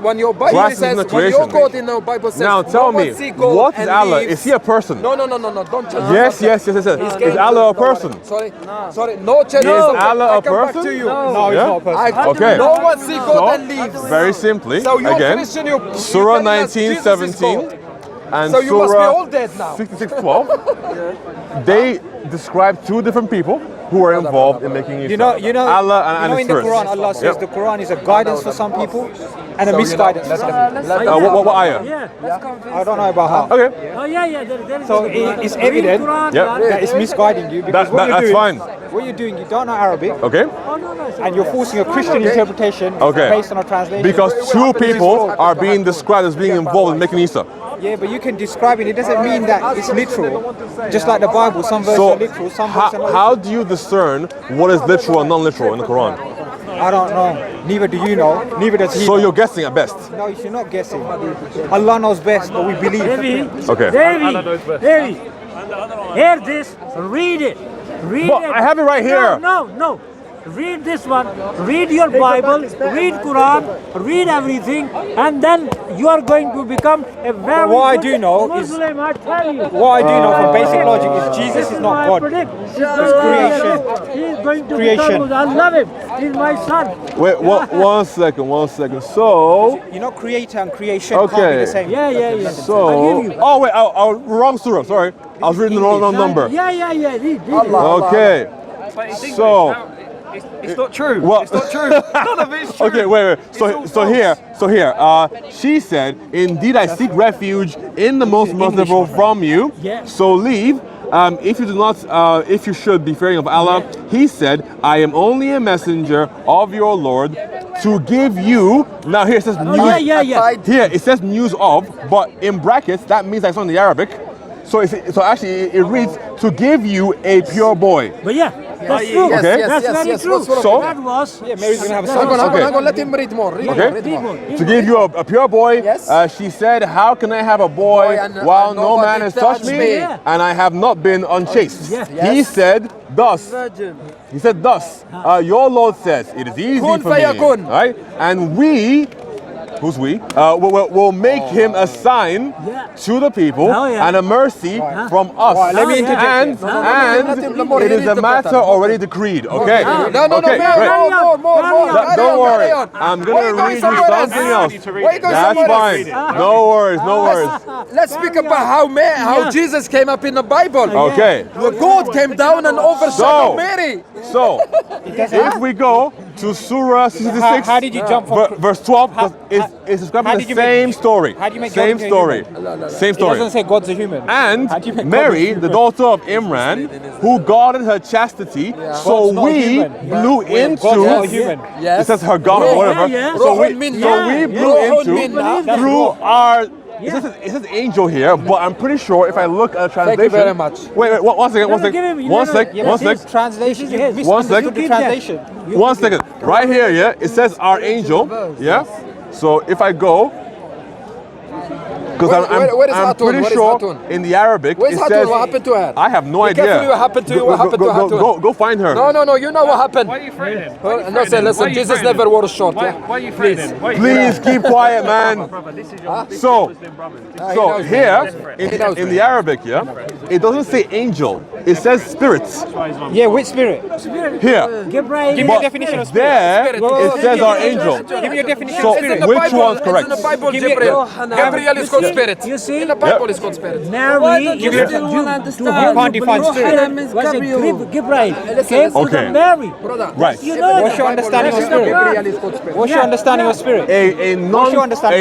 when your Bible Christ is in says the when your creation. God in the Bible says Now tell no me, one see God what is and Allah? leaves. Is he a person? No, don't change. Yes. Is Allah a person? Sorry, no change. Is Allah I a come back person? to you. No, he's Yeah? not a person. Okay. No one see God and leaves. Very simply, So you're again, Christian, you Surah telling us Jesus is 19:17 God. and So you must be Surah all dead now. 66:12, they describe two different people who are involved in making You know, Allah and in His the Spirit. Quran, Allah says Yep. the Quran is a guidance for some people and a misguidance for some people. What ayah? Yeah. I don't know about how. Okay, Oh yeah. There is So a- it's read evident Quran, Yep. yeah. that it's misguiding you because what you're that's doing, fine. what you're doing, you don't know Arabic, Okay, Oh, no, it's and you're forcing a Christian interpretation Okay. based on a translation. because two people are being described as being involved in making Isa. Yeah, but you can describe it. It doesn't mean that it's literal. Just like the Bible, some verses So are literal, some verses are not how do you discern what is literal and non-literal in the Quran? literal. I don't know. Neither do you know. Neither does he. So you're guessing at best. No, you're not guessing. Allah knows best, but we believe. Okay. Davey, hear this, read it. Read But it. I have it right here. No. Read this one. Read your Bible. Read Quran. Read everything, and then you are going to become a very what I good do know is- Muslim. I tell you. What I do know from basic logic is Jesus This is is not my God. predict. It's creation. He is going to Creation. become. I love him. He's my son. Wait, one second. So, You know, creator and creation can't be Okay. the same. Yeah. I'll give so. you. Oh wait, wrong surah. Sorry, I was reading the wrong number. Yeah. Read it. Okay. So. It's not true. Well, It's not true. None of it's true. Okay, wait. So here, she said, "Indeed, I seek refuge in the most merciful from you. Yeah. So leave. If you do not, if you should be fearing of Allah." He said, "I am only a messenger of your Lord to give you." Now here it says news. Oh, yeah. Here it says news of, but in brackets that means that's not in the Arabic. So actually it reads to give you a pure boy. But yeah, that's true. yes, Okay. yes, That's yes, very yes. true. So- that was. Yeah, Mary's gonna have a that son. was- Hang on, let him read more. Read Okay. more, read more. To give you a pure boy. Yes. She said, "How can I have a boy Boy, and while no nobody man has touched touched me, me. and I have not been unchaste?" Yeah. He Yes. said, "Thus." Virgin. He said, "Thus, your Lord says, it is easy Kun for me, fayakun. right? And we Who's we? We'll make him a sign to the people and a mercy from us. Let me interject. And it is a matter already decreed. Okay. No, okay, more. Don't worry. I'm going to read you something else. That's fine. No worries. Let's speak about how Jesus came up in the Bible. Okay. The God came down and overshadowed Mary. So, if we go to Surah 66, how did you jump from verse 12, because it's describing the same story. How do you make same God story. Same It story. doesn't say God's a human. And How do you make Mary, God a the human? daughter of Imran, who guarded her chastity, so God's not we human. blew into. God's not human. It says her God or whatever. So we blew into through our. It says angel here, but I'm pretty sure if I look at a translation. Thank you very much. Wait, one second. Translation. You One second. misunderstood the translation. 1 second. Right here, it says our angel. So if I go, because I'm pretty sure in the Arabic Where's it Hatun? says. What happened to her? I have no Be idea. careful what happened to you. What happened to Hatun? Go find her. No. You know what happened? Why are you frightened? No, say, listen. Jesus never wore a short. Why are you frightened? Please keep quiet, man. So here in the Arabic, it doesn't say angel. It says spirits. Yeah, which spirit? Here. Give me a definition of spirit. There it says our angel. Give me a definition So of spirit. which one's correct? It's in the Bible, Give me Gabriel. a- Gabriel is called spirit. You see? In the Bible, it's called spirit. Mary, You can't define spirit. was a Gabriel came to Okay. the Mary. Right. You know What's your understanding of spirit? Gabriel is called spirit. What's your understanding of spirit? A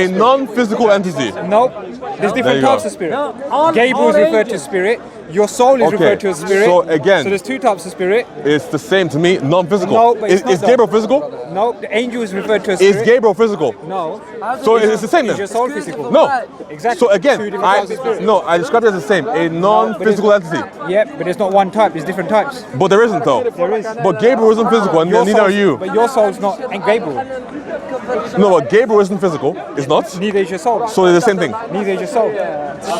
non-physical entity. Nope. There's There different you go. types of spirit. No, all- Gabriel is all referred to angels. spirit. Your soul is Okay, referred to as spirit. so again- so there's two types of spirit. It's the same to me, non-physical. No, but it's not is though. Gabriel physical? No, the angel is referred to as Is spirit. Gabriel physical? No. So it's the same Is then? your soul physical? No. Exactly. So again, Two different types of spirit. I described it as the same, a non-physical entity. Yeah, but there's not one type. There's different types. But there isn't though. There is. But Gabriel isn't physical, and Your neither are soul's- you. But your soul's not ain't Gabriel. No, but Gabriel isn't physical. It's not. Neither is your soul. So they're the same thing. Neither is your soul.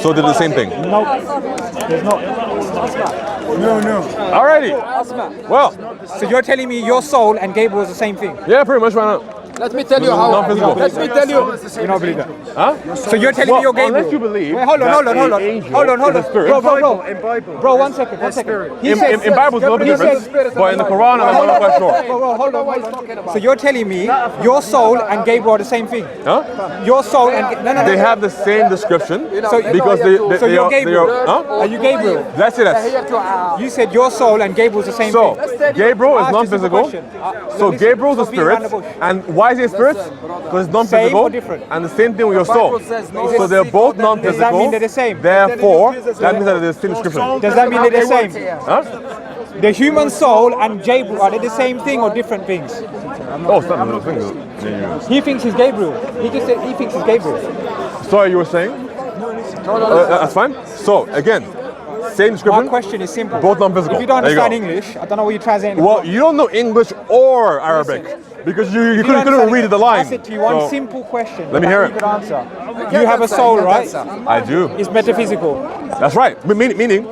So they're the same thing. No. There's not. Alrighty. Well, So you're telling me your soul and Gabriel is the same thing? yeah, pretty much right now. Let me tell you how. Non-physical. Let me tell you. You don't believe that? Huh? So you're telling me you're Gabriel? Unless you believe. Wait, hold on. that Hold an on. angel Hold on. is a spirit. Bro, one second. He In says- Bible it's a little bit he different, says- but in the Quran I'm not quite sure. Hold on. So you're telling me your soul and Gabriel are the same thing? Huh? Your soul and no. They have the same description because So they you're are. Gabriel. Huh? Are you Gabriel? That's it. You said your soul and Gabriel is the same So thing. Gabriel is Ask this simple non-physical. question. So Listen, Gabriel's a stop being around spirit, the bush. and why is he a spirit? Because it's non-physical, Same or different? and the same thing with your soul. So they're both non-physical. Does that mean they're the same? Therefore, that means that they're the same description. Does that mean they're the same? Huh? The human soul and Gabriel, are they the same thing or different things? Oh, it's not the thing. He thinks he's Gabriel. He just said he thinks he's Gabriel. Sorry, you were saying? That's fine. So again, same description. My question is simple. Both non-physical. If you don't There you understand go. English, I don't know what you're translating. Well, you don't know English or Arabic because you couldn't read the line. I said to you one So, simple question. Let me hear it. You could answer. You have a soul, right? I do. It's metaphysical. That's right. Meaning,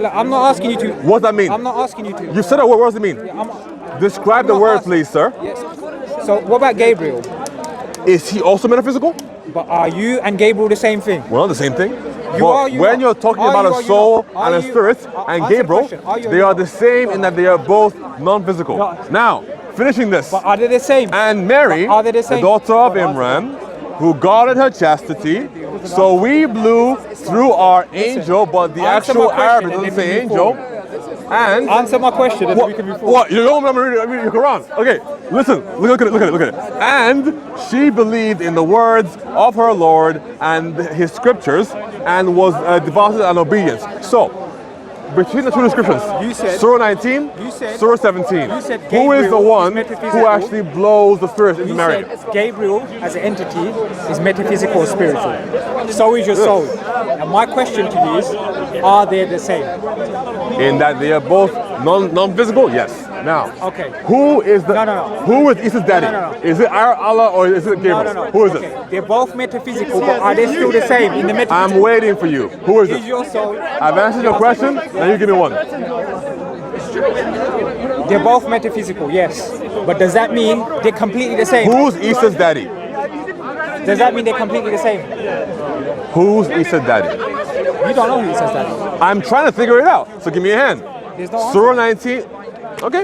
I'm not asking you to. what does that mean? I'm not asking you to. You said a word. What does it mean? Describe the not word, asking- please, sir. Yes. So what about Gabriel? Is he also metaphysical? But are you and Gabriel the same thing? Well, the same thing. You But are, you when not. you're talking Are about you a or you soul not? Are and a you- spirit and answer the Gabriel, question. Are you or they you are not? the same in that they are both non-physical. No. Now, finishing this. But are they the same? And Mary, But are they the the same? daughter of Imran, who guarded her chastity, so we blew through our angel, but the answer actual my question Arabic and doesn't then say we move angel. And Answer my question and we can move forward. what? You don't remember reading your Quran? Okay, listen, look at it. And she believed in the words of her Lord and his scriptures and was devoted and obedience. So, between the two descriptions, You said- Surah 19, you said- Surah 17, you said who is the Gabriel one is who metaphysical. actually blows the spirit into You Mary? said Gabriel as an entity is metaphysical or spiritual. So is your soul. And my question to you is, are they the same? In that they are both non-physical? Yes. Now, Okay. who is the No. who is Isa's daddy? No. Is it our Allah or is it Gabriel? No. Who is Okay. it? They're both metaphysical, but are they still the same in the metaphysical? I'm waiting for you. Who is Is it? your soul? I've answered your question. Now you give me one. They're both metaphysical, yes. But does that mean they're completely the same? Who's Isa's daddy? Does that mean they're completely the same? Who's Isa's daddy? You don't know who Isa's daddy is. I'm trying to figure it out. So give me a hand. There's no answer. Surah 19. Okay.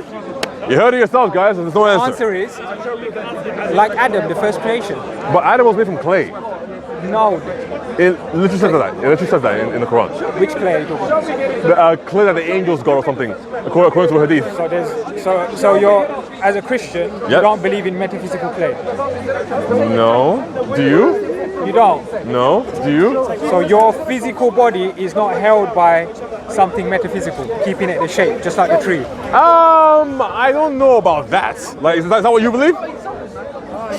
You heard it yourself, guys. There's no The answer. answer is like Adam, the first creation. But Adam was made from clay. No. It literally says that. It literally says that in the Quran. Which clay are you talking about? The clay that the angels got or something, according to a hadith. So you're, as a Christian, you Yep. don't believe in metaphysical clay. No. Do you? You don't. No. Do you? So your physical body is not held by something metaphysical, keeping it the shape, just like the tree. I don't know about that. Like, is that what you believe?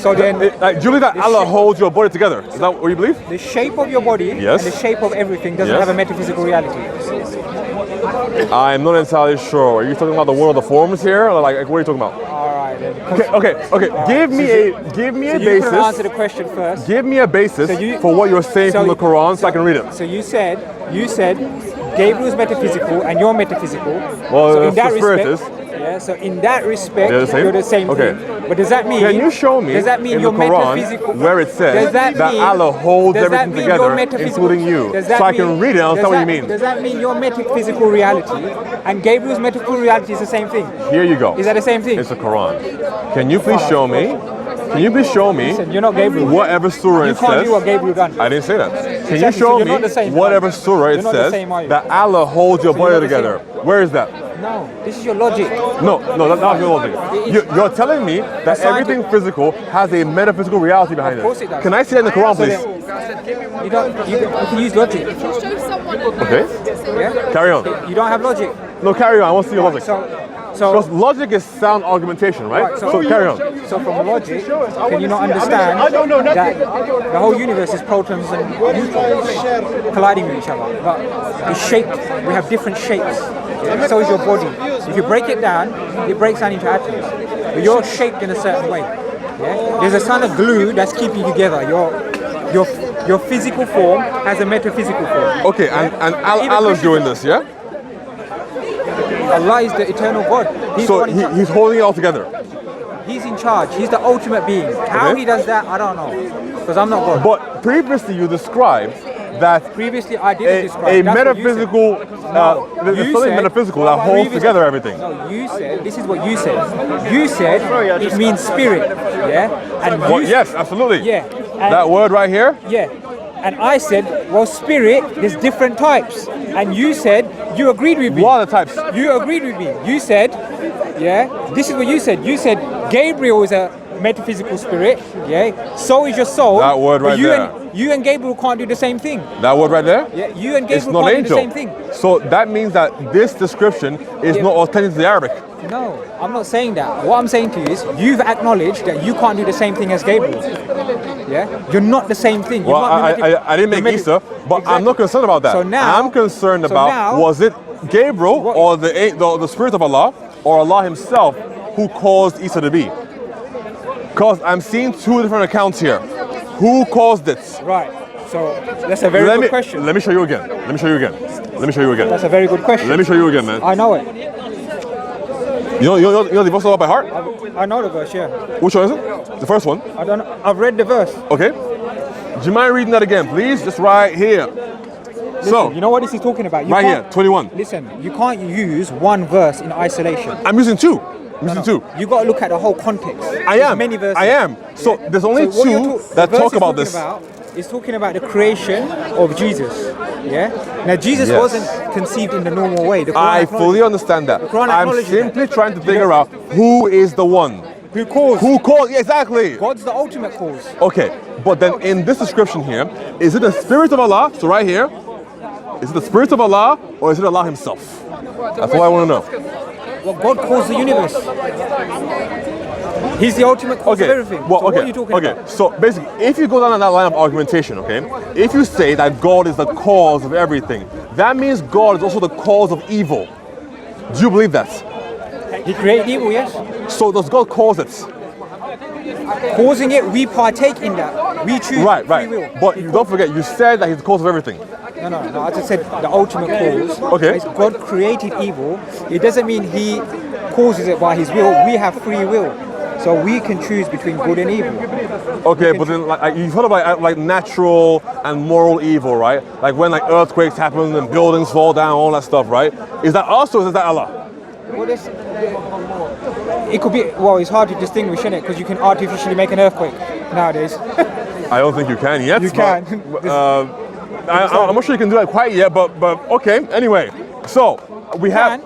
So then, Like, do you believe that Allah holds your body together? Is that what you believe? the shape of your body Yes. and the shape of everything doesn't Yes. have a metaphysical reality. I'm not entirely sure. Are you talking about the one of the forms here, or like what are you talking about? All right then. Okay. Give me a So you couldn't basis. answer the question first. Give me a basis So you- for what you're saying so- from the Quran, so I can read it. So you said Gabriel's metaphysical and you're metaphysical. Well, so in the that spirit respect, yeah. So in that respect, They're the same? you're the same Okay. thing. But does that mean? Can you show me Does that mean in you're the Quran metaphysical? where it says Does that mean, Allah holds does that everything mean together, you're metaphysical? including you? Does that So I mean- can read it and understand does what you that- mean. Does that mean your metaphysical reality and Gabriel's metaphysical reality is the same thing? Here you go. Is that the same thing? It's the Quran. Can you please show me? Can you please show me Listen, you're not Gabriel. whatever surah You it can't says? do what Gabriel done. I didn't say that. Can you Exactly, so show you're me not the same, whatever are you? surah You're it not the says same, are you? that Allah holds your So you're body not the together? Where is that? No, this is your logic. No, that's not your logic. You're telling me that everything physical has a metaphysical reality behind Of course it. it does. Can I see that in the Quran, So please? You can use logic. Okay. Yeah? Carry on. You don't have logic. No, carry on. I want to see your logic. So Because logic is sound argumentation, right? Right, So carry on. So from logic, can you not understand that the whole universe is protons and neutrons colliding with each other? But it's shaped, we have different shapes. Yeah? So is your body. If you break it down, it breaks down into atoms. But you're shaped in a certain way. Yeah? There's a kind of glue that's keeping you together. Your physical form has a metaphysical form. Okay, and Allah's doing this, yeah? Allah is the eternal God. He's the So one in charge. he's holding it all together. He's in charge. He's the ultimate being. How Okay. he does that, I don't know. Because I'm not God. But previously you described that Previously, I didn't describe. a That's what you said. metaphysical, there's You something said- metaphysical that holds previously- together everything. No, you said, this is what you said. You said it means spirit, yeah? And Well, you, yes, absolutely. yeah. And, That word right here, yeah. And I said, well, spirit, there's different types. And you said, you agreed with me. what are the types? You agreed with me. You said, yeah, this is what you said. You said Gabriel is a metaphysical spirit, yeah? So is your soul. That word but right you there. You and Gabriel can't do the same thing. That word right there? Yeah, you and It's Gabriel not can't do angel. the same thing. So that means that this description is Yeah. not authentic to the Arabic. No, I'm not saying that. What I'm saying to you is, you've acknowledged that you can't do the same thing as Gabriel. Yeah? You're not the same thing. You're Well, not I didn't make Isa, but I'm not concerned about that. So now, I'm concerned about now- was it Gabriel or the spirit of Allah or Allah Himself who caused Isa to be? Because I'm seeing two different accounts here. Who caused it? Right. So that's a very good question. Let me show you again. Let me show you again. Let me show you again. That's a very good question. Let me show you again, man. I know it. You know the verse Allah by heart? I know the verse, yeah. Which one is it? The first one. I don't know. I've read the verse. Okay. Do you mind reading that again, please? Just right here. So, You know what this is talking about? You right here, can't- 21. Listen, you can't use one verse in isolation. I'm using two. I'm using two. You got to look at the whole context. I There's am. many verses. I am. So there's only So what you're two the that verse talk is about talking this. It's talking about the creation of Jesus. Yeah. Now Jesus Yes. wasn't conceived in the normal way. The Quran I acknowledges fully it. understand that. The Quran I'm acknowledges simply that. trying to figure out who is the one. Who caused? Who caused? Exactly. God's the ultimate cause. Okay, but then in this description here, is it the spirit of Allah? So right here, is it the spirit of Allah or is it Allah Himself? That's all I want to know. Well, God caused the universe. He's the ultimate cause of everything. Well, so okay. what are you talking okay. about? So basically, if you go down that line of argumentation, okay, if you say that God is the cause of everything, that means God is also the cause of evil. Do you believe that? He created evil, yes. So does God cause it? Causing it, we partake in that. We choose Right, free will. But you don't forget, you said that He's the cause of everything. No. I just said the ultimate cause. Okay. Is God created evil. It doesn't mean He causes it by His will. We have free will. So we can choose between good and evil. Okay, but then like you've heard about like natural and moral evil, right? Like when like earthquakes happen and buildings fall down, all that stuff, right? Is that us or is that Allah? Well, it could be. Well, it's hard to distinguish, isn't it? Because you can artificially make an earthquake nowadays. I don't think you can yet. You can. I'm not sure you can do that quite yet, but okay. Anyway, so we have.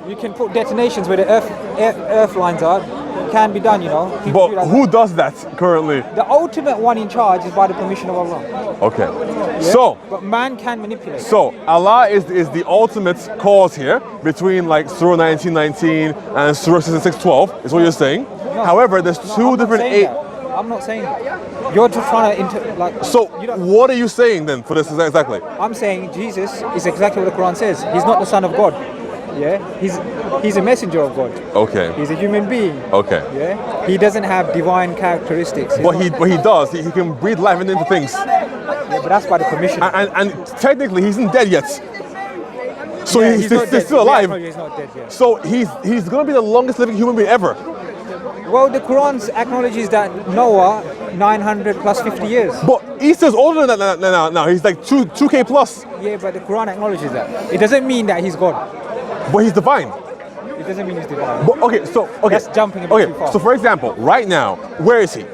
You can put detonations where the earth lines are. It can be done, you know. But who does that currently? The ultimate one in charge is by the permission of Allah. Okay. Yeah? So. But man can manipulate. So Allah is the ultimate cause here between like Surah 19:19 and Surah 66:12 is what you're saying. No, However, there's two different eight. I'm not saying that. You're just trying to So what are you saying then for this exactly? I'm saying Jesus is exactly what the Quran says. He's not the Son of God. Yeah, he's a messenger of God. Okay. He's a human being. Okay. Yeah. He doesn't have divine characteristics. But he does. He can breathe life into things. Yeah, but that's by the permission. And technically he's not dead yet. So yeah, he's still alive. Yeah, he's not dead yet. So he's gonna be the longest living human being ever. Well, the Quran acknowledges that Noah 900 plus 50 years. But Isa's older than that now. He's like 2K plus. Yeah, but the Quran acknowledges that. It doesn't mean that he's God. But he's divine. It doesn't mean he's divine. But, okay. That's jumping a bit too far. So for example, right now, where is he?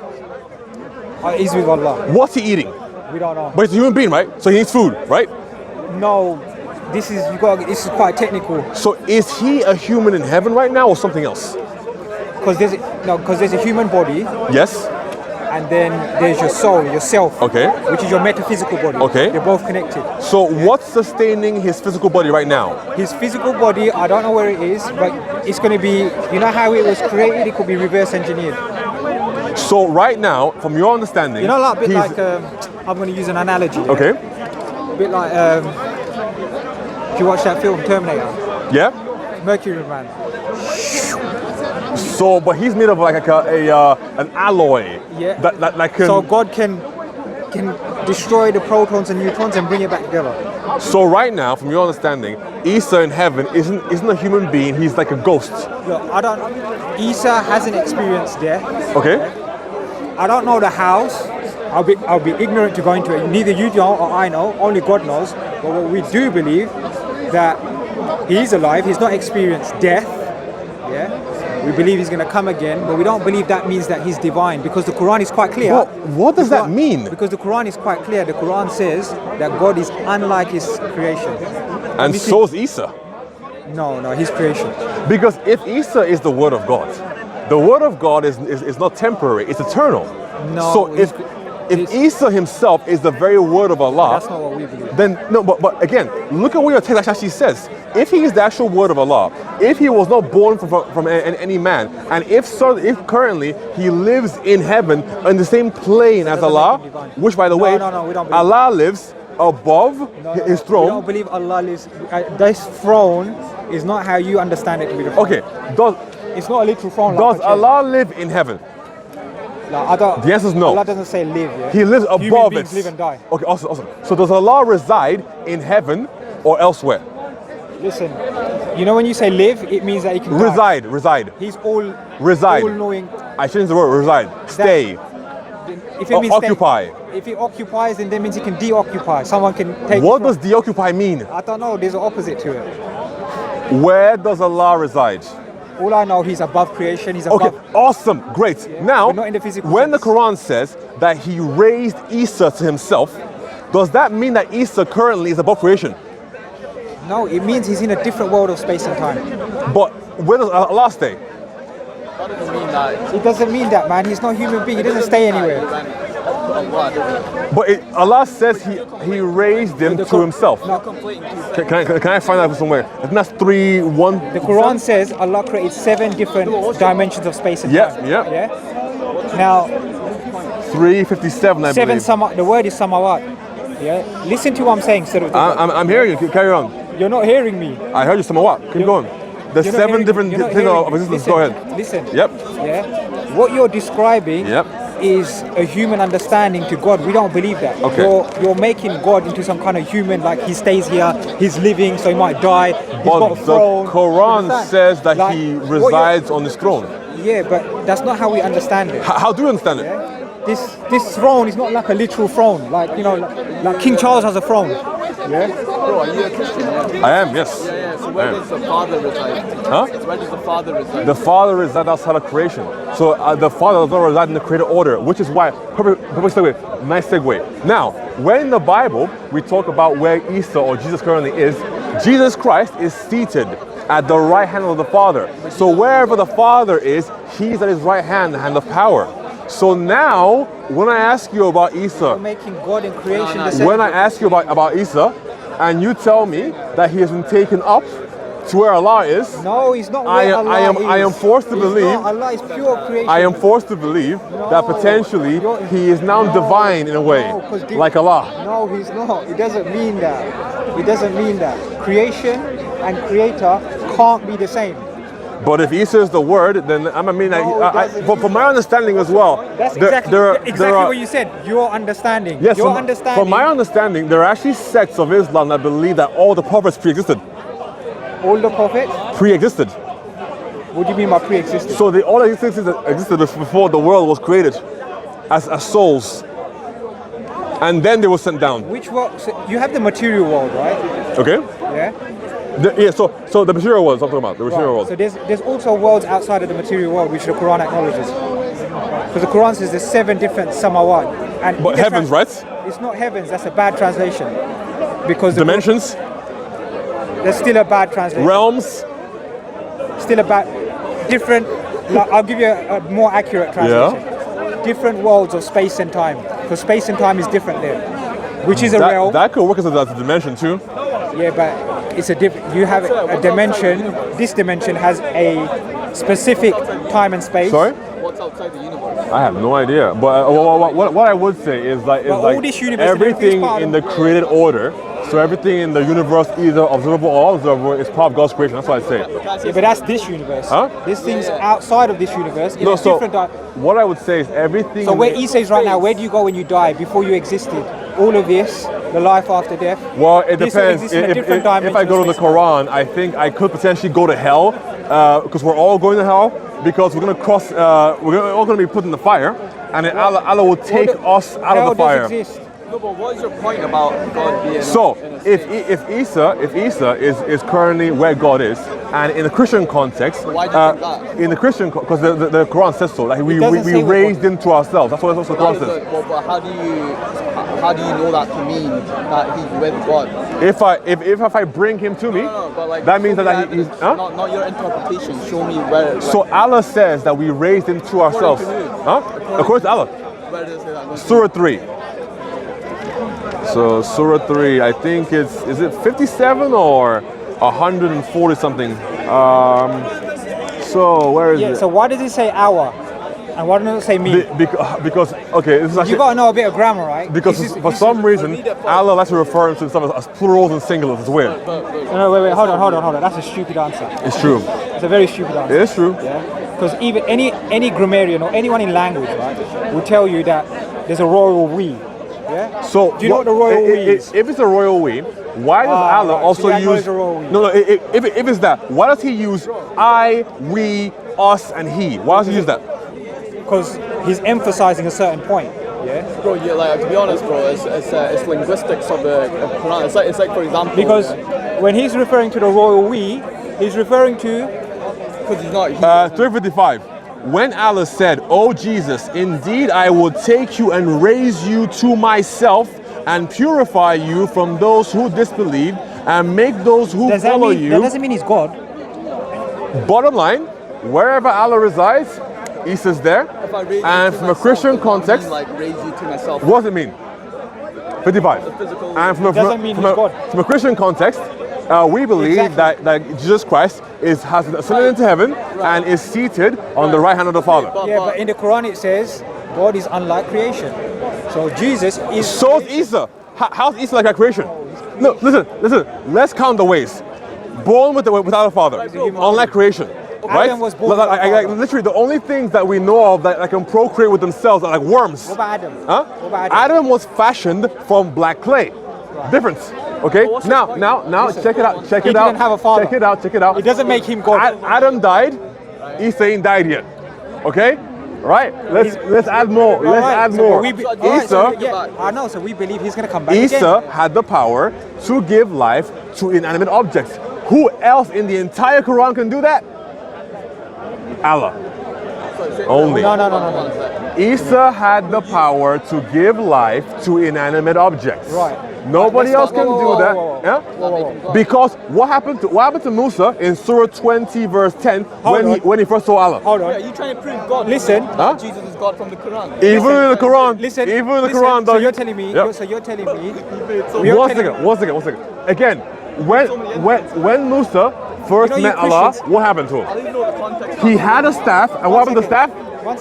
He's with Allah. What's he eating? We don't know. But he's a human being, right? So he needs food, right? No, this is quite technical. So is he a human in heaven right now or something else? Because there's a human body. Yes. And then there's your soul, yourself. Okay. Which is your metaphysical body. Okay. They're both connected. So what's sustaining his physical body right now? His physical body, I don't know where it is, but it's going to be, you know how it was created? It could be reverse engineered. So right now, from your understanding, you know, like, a bit like, I'm going to use an analogy. Yeah? Okay. A bit like, if you watch that film, Terminator. Yeah. Mercury Man. So, but he's made of like an alloy. Yeah. That can. So God can destroy the protons and neutrons and bring it back together. So right now, from your understanding, Isa in heaven isn't a human being. He's like a ghost. Look, Isa hasn't experienced death. Okay. I don't know the house. I'll be ignorant to go into it. Neither you know or I know. Only God knows. But what we do believe that he's alive. He's not experienced death. Yeah. We believe he's going to come again, but we don't believe that means that he's divine because the Quran is quite clear. What does that mean? Because the Quran is quite clear. The Quran says that God is unlike his creation. And so is Isa. No, his creation. Because if Isa is the word of God, the word of God is not temporary, it's eternal. No. So if Isa himself is the very word of Allah, that's not what we believe. Then no, but again, look at what your text actually says. If he is the actual word of Allah, if he was not born from any man, and if currently he lives in heaven on the same plane as Allah, which by the way, we don't believe Allah lives above his throne. We don't believe Allah lives. This throne is not how you understand it to be the throne. Okay, it's not a literal throne. Does Allah live in heaven? The answer is no. Allah doesn't say live. Yeah? He lives above Human it. beings live and die. Okay, awesome. So does Allah reside in heaven or elsewhere? Listen, you know when you say live, it means that he can reside. He's all reside. All-knowing. I changed the word reside. Stay. If it means occupy. If he occupies, then that means he can deoccupy. Someone can take. What does deoccupy mean? I don't know. There's an opposite to it. Where does Allah reside? All I know, he's above creation. He's above. Okay, awesome, great. Yeah, now, not in the physical when sense. the Quran says that he raised Isa to himself, does that mean that Isa currently is above creation? No, it means he's in a different world of space and time. But where does Allah stay? It doesn't mean that, man. He's not a human being. He doesn't stay anywhere. But Allah says he raised him to himself. No. Can I find that somewhere? I think that's 3:1. The Quran says Allah created 7 different dimensions of space and time. Yeah. Now, 357, I believe. The word is samawat. Yeah. Listen to what I'm saying. I'm hearing you. Carry on. You're not hearing me. I heard you samawat. Keep going. There's 7 different things of existence. Go ahead. Listen. Yep. Yeah. What you're describing is a human understanding to God. We don't believe that. Okay. You're making God into some kind of human, like he stays here, he's living, so he might die. He's got a throne. The Quran says that he resides on his throne. Yeah, but that's not how we understand it. How do you understand it? Yeah? This throne is not like a literal throne, like like King Charles has a throne. Yeah. Bro, are you a Christian? Yeah? I am, yes. Yeah. So where does the Father reside? Huh? Where does the Father reside? The Father resides outside of creation. So the Father does not reside in the created order, which is why, perfect segue, nice segue. Now, when in the Bible we talk about where Isa or Jesus currently is, Jesus Christ is seated at the right hand of the Father. So wherever the Father is, he's at his right hand, the hand of power. So now, when I ask you about Isa, You're making God and creation the same. when I ask you about Isa, and you tell me that he has been taken up to where Allah is, no, he's not where Allah I am forced to He's believe. not. Allah is pure creation. I am forced to believe that potentially he is now divine in a way, like Allah. No, he's not. It doesn't mean that. It doesn't mean that. Creation and creator can't be the same. But if Isa is the word, then from my understanding as well. That's exactly what you said. Your understanding. Yes, your understanding. from my understanding, there are actually sects of Islam that believe that all the prophets pre-existed. All the prophets? Pre-existed. What do you mean by pre-existed? So all existed before the world was created as souls. And then they were sent down. Which world? So you have the material world, right? Okay. Yeah. So the material world, I'm talking about, the material world. So there's also worlds outside of the material world which the Quran acknowledges. Because the Quran says there's 7 different samawat. But heavens, right? It's not heavens, that's a bad translation. Because dimensions? There's still a bad translation. Realms? Still a bad, different, I'll give you a more accurate translation. Yeah. Different worlds of space and time. Because space and time is different there. Which is a realm. That could work as a dimension too. Yeah, but it's a different. You have a dimension. This dimension has a specific time and space. Sorry? What's outside the universe? I have no idea. But what I would say is everything in the created order. So everything in the universe, either observable or unobservable, is part of God's creation. That's what I say. Yeah, but that's this universe. Huh? This thing's outside of this universe. No, so what I would say is everything. So where Isa is right now, where do you go when you die? Before you existed, all of this, the life after death. Well, it depends. If I go to the Quran, I think I could potentially go to hell, because we're all going to hell, because we're going to cross. We're all going to be put in the fire, and then Allah will take us out of the fire. Exist. No, but what is your point about God being? So, if Isa is currently where God is, and in the Christian context, why do you think that? In the Christian, because the Quran says so, like we raised him to ourselves. That's what the Quran says. But how do you know that to mean that he's with God? If I bring him to me, but that means that he's not your interpretation. Show me where. So Allah says that we raised him to ourselves. According to Allah. Where does it say that? Surah 3. So Surah 3, I think is it 57 or 140 something? So where is it? So why does it say our? And why doesn't it say me? Because okay, this is actually, you got to know a bit of grammar, right? Because for some reason, Allah likes to refer to stuff as plurals and singulars. It's weird. No, wait, hold on. That's a stupid answer. It's true. It's a very stupid answer. It is true. Yeah. Because even any grammarian or anyone in language, right, will tell you that there's a royal we. Yeah. So do you know what the royal we is? If it's a royal we, why does Allah also use? No. If it's that, why does he use I, we, us, and he? Why does he use that? Because he's emphasizing a certain point. Yeah. Bro, like to be honest, bro, it's linguistics of the Quran. It's like for example. Because when he's referring to the royal we, he's referring to. Because he's not. 355. When Allah said, "O Jesus, indeed I will take you and raise you to myself and purify you from those who disbelieve and make those who follow you." That doesn't mean he's God. Bottom line, wherever Allah resides, Isa's there. And from a Christian context, like raise you to myself. What does it mean? 55. And from a Christian context, we believe that Jesus Christ has ascended into heaven and is seated on the right hand of the Father. Yeah, but in the Quran it says God is unlike creation. So Jesus is. So is Isa. How's Isa like creation? No, listen. Let's count the ways. Born without a father, unlike creation. Right? Adam was born without a father. Literally, the only things that we know of that can procreate with themselves are like worms. What about Adam? Huh? What about Adam? Adam was fashioned from black clay. Right. Difference. Okay. Now, check it out. He didn't have a father. Check it out. It doesn't make him God. Adam died. Isa ain't died yet. Okay? Right? Let's add more. Let's add more. Isa, I know, so we believe he's going to come back Isa again. had the power to give life to inanimate objects. Who else in the entire Quran can do that? Allah. Only. No. Isa had the power to give life to inanimate objects. Right. Nobody else can do that. Whoa. Yeah? Because what happened to Musa in Surah 20 verse 10 when he first saw Allah? Hold on. Are you trying to prove God? Listen. Huh? Jesus is God from the Quran. Even in the Quran. Listen. Even in the Quran. So you're telling me. Yep. So you're telling me. One second. Again, when Musa first met Allah, what happened to him? He had a staff, and what happened to the staff?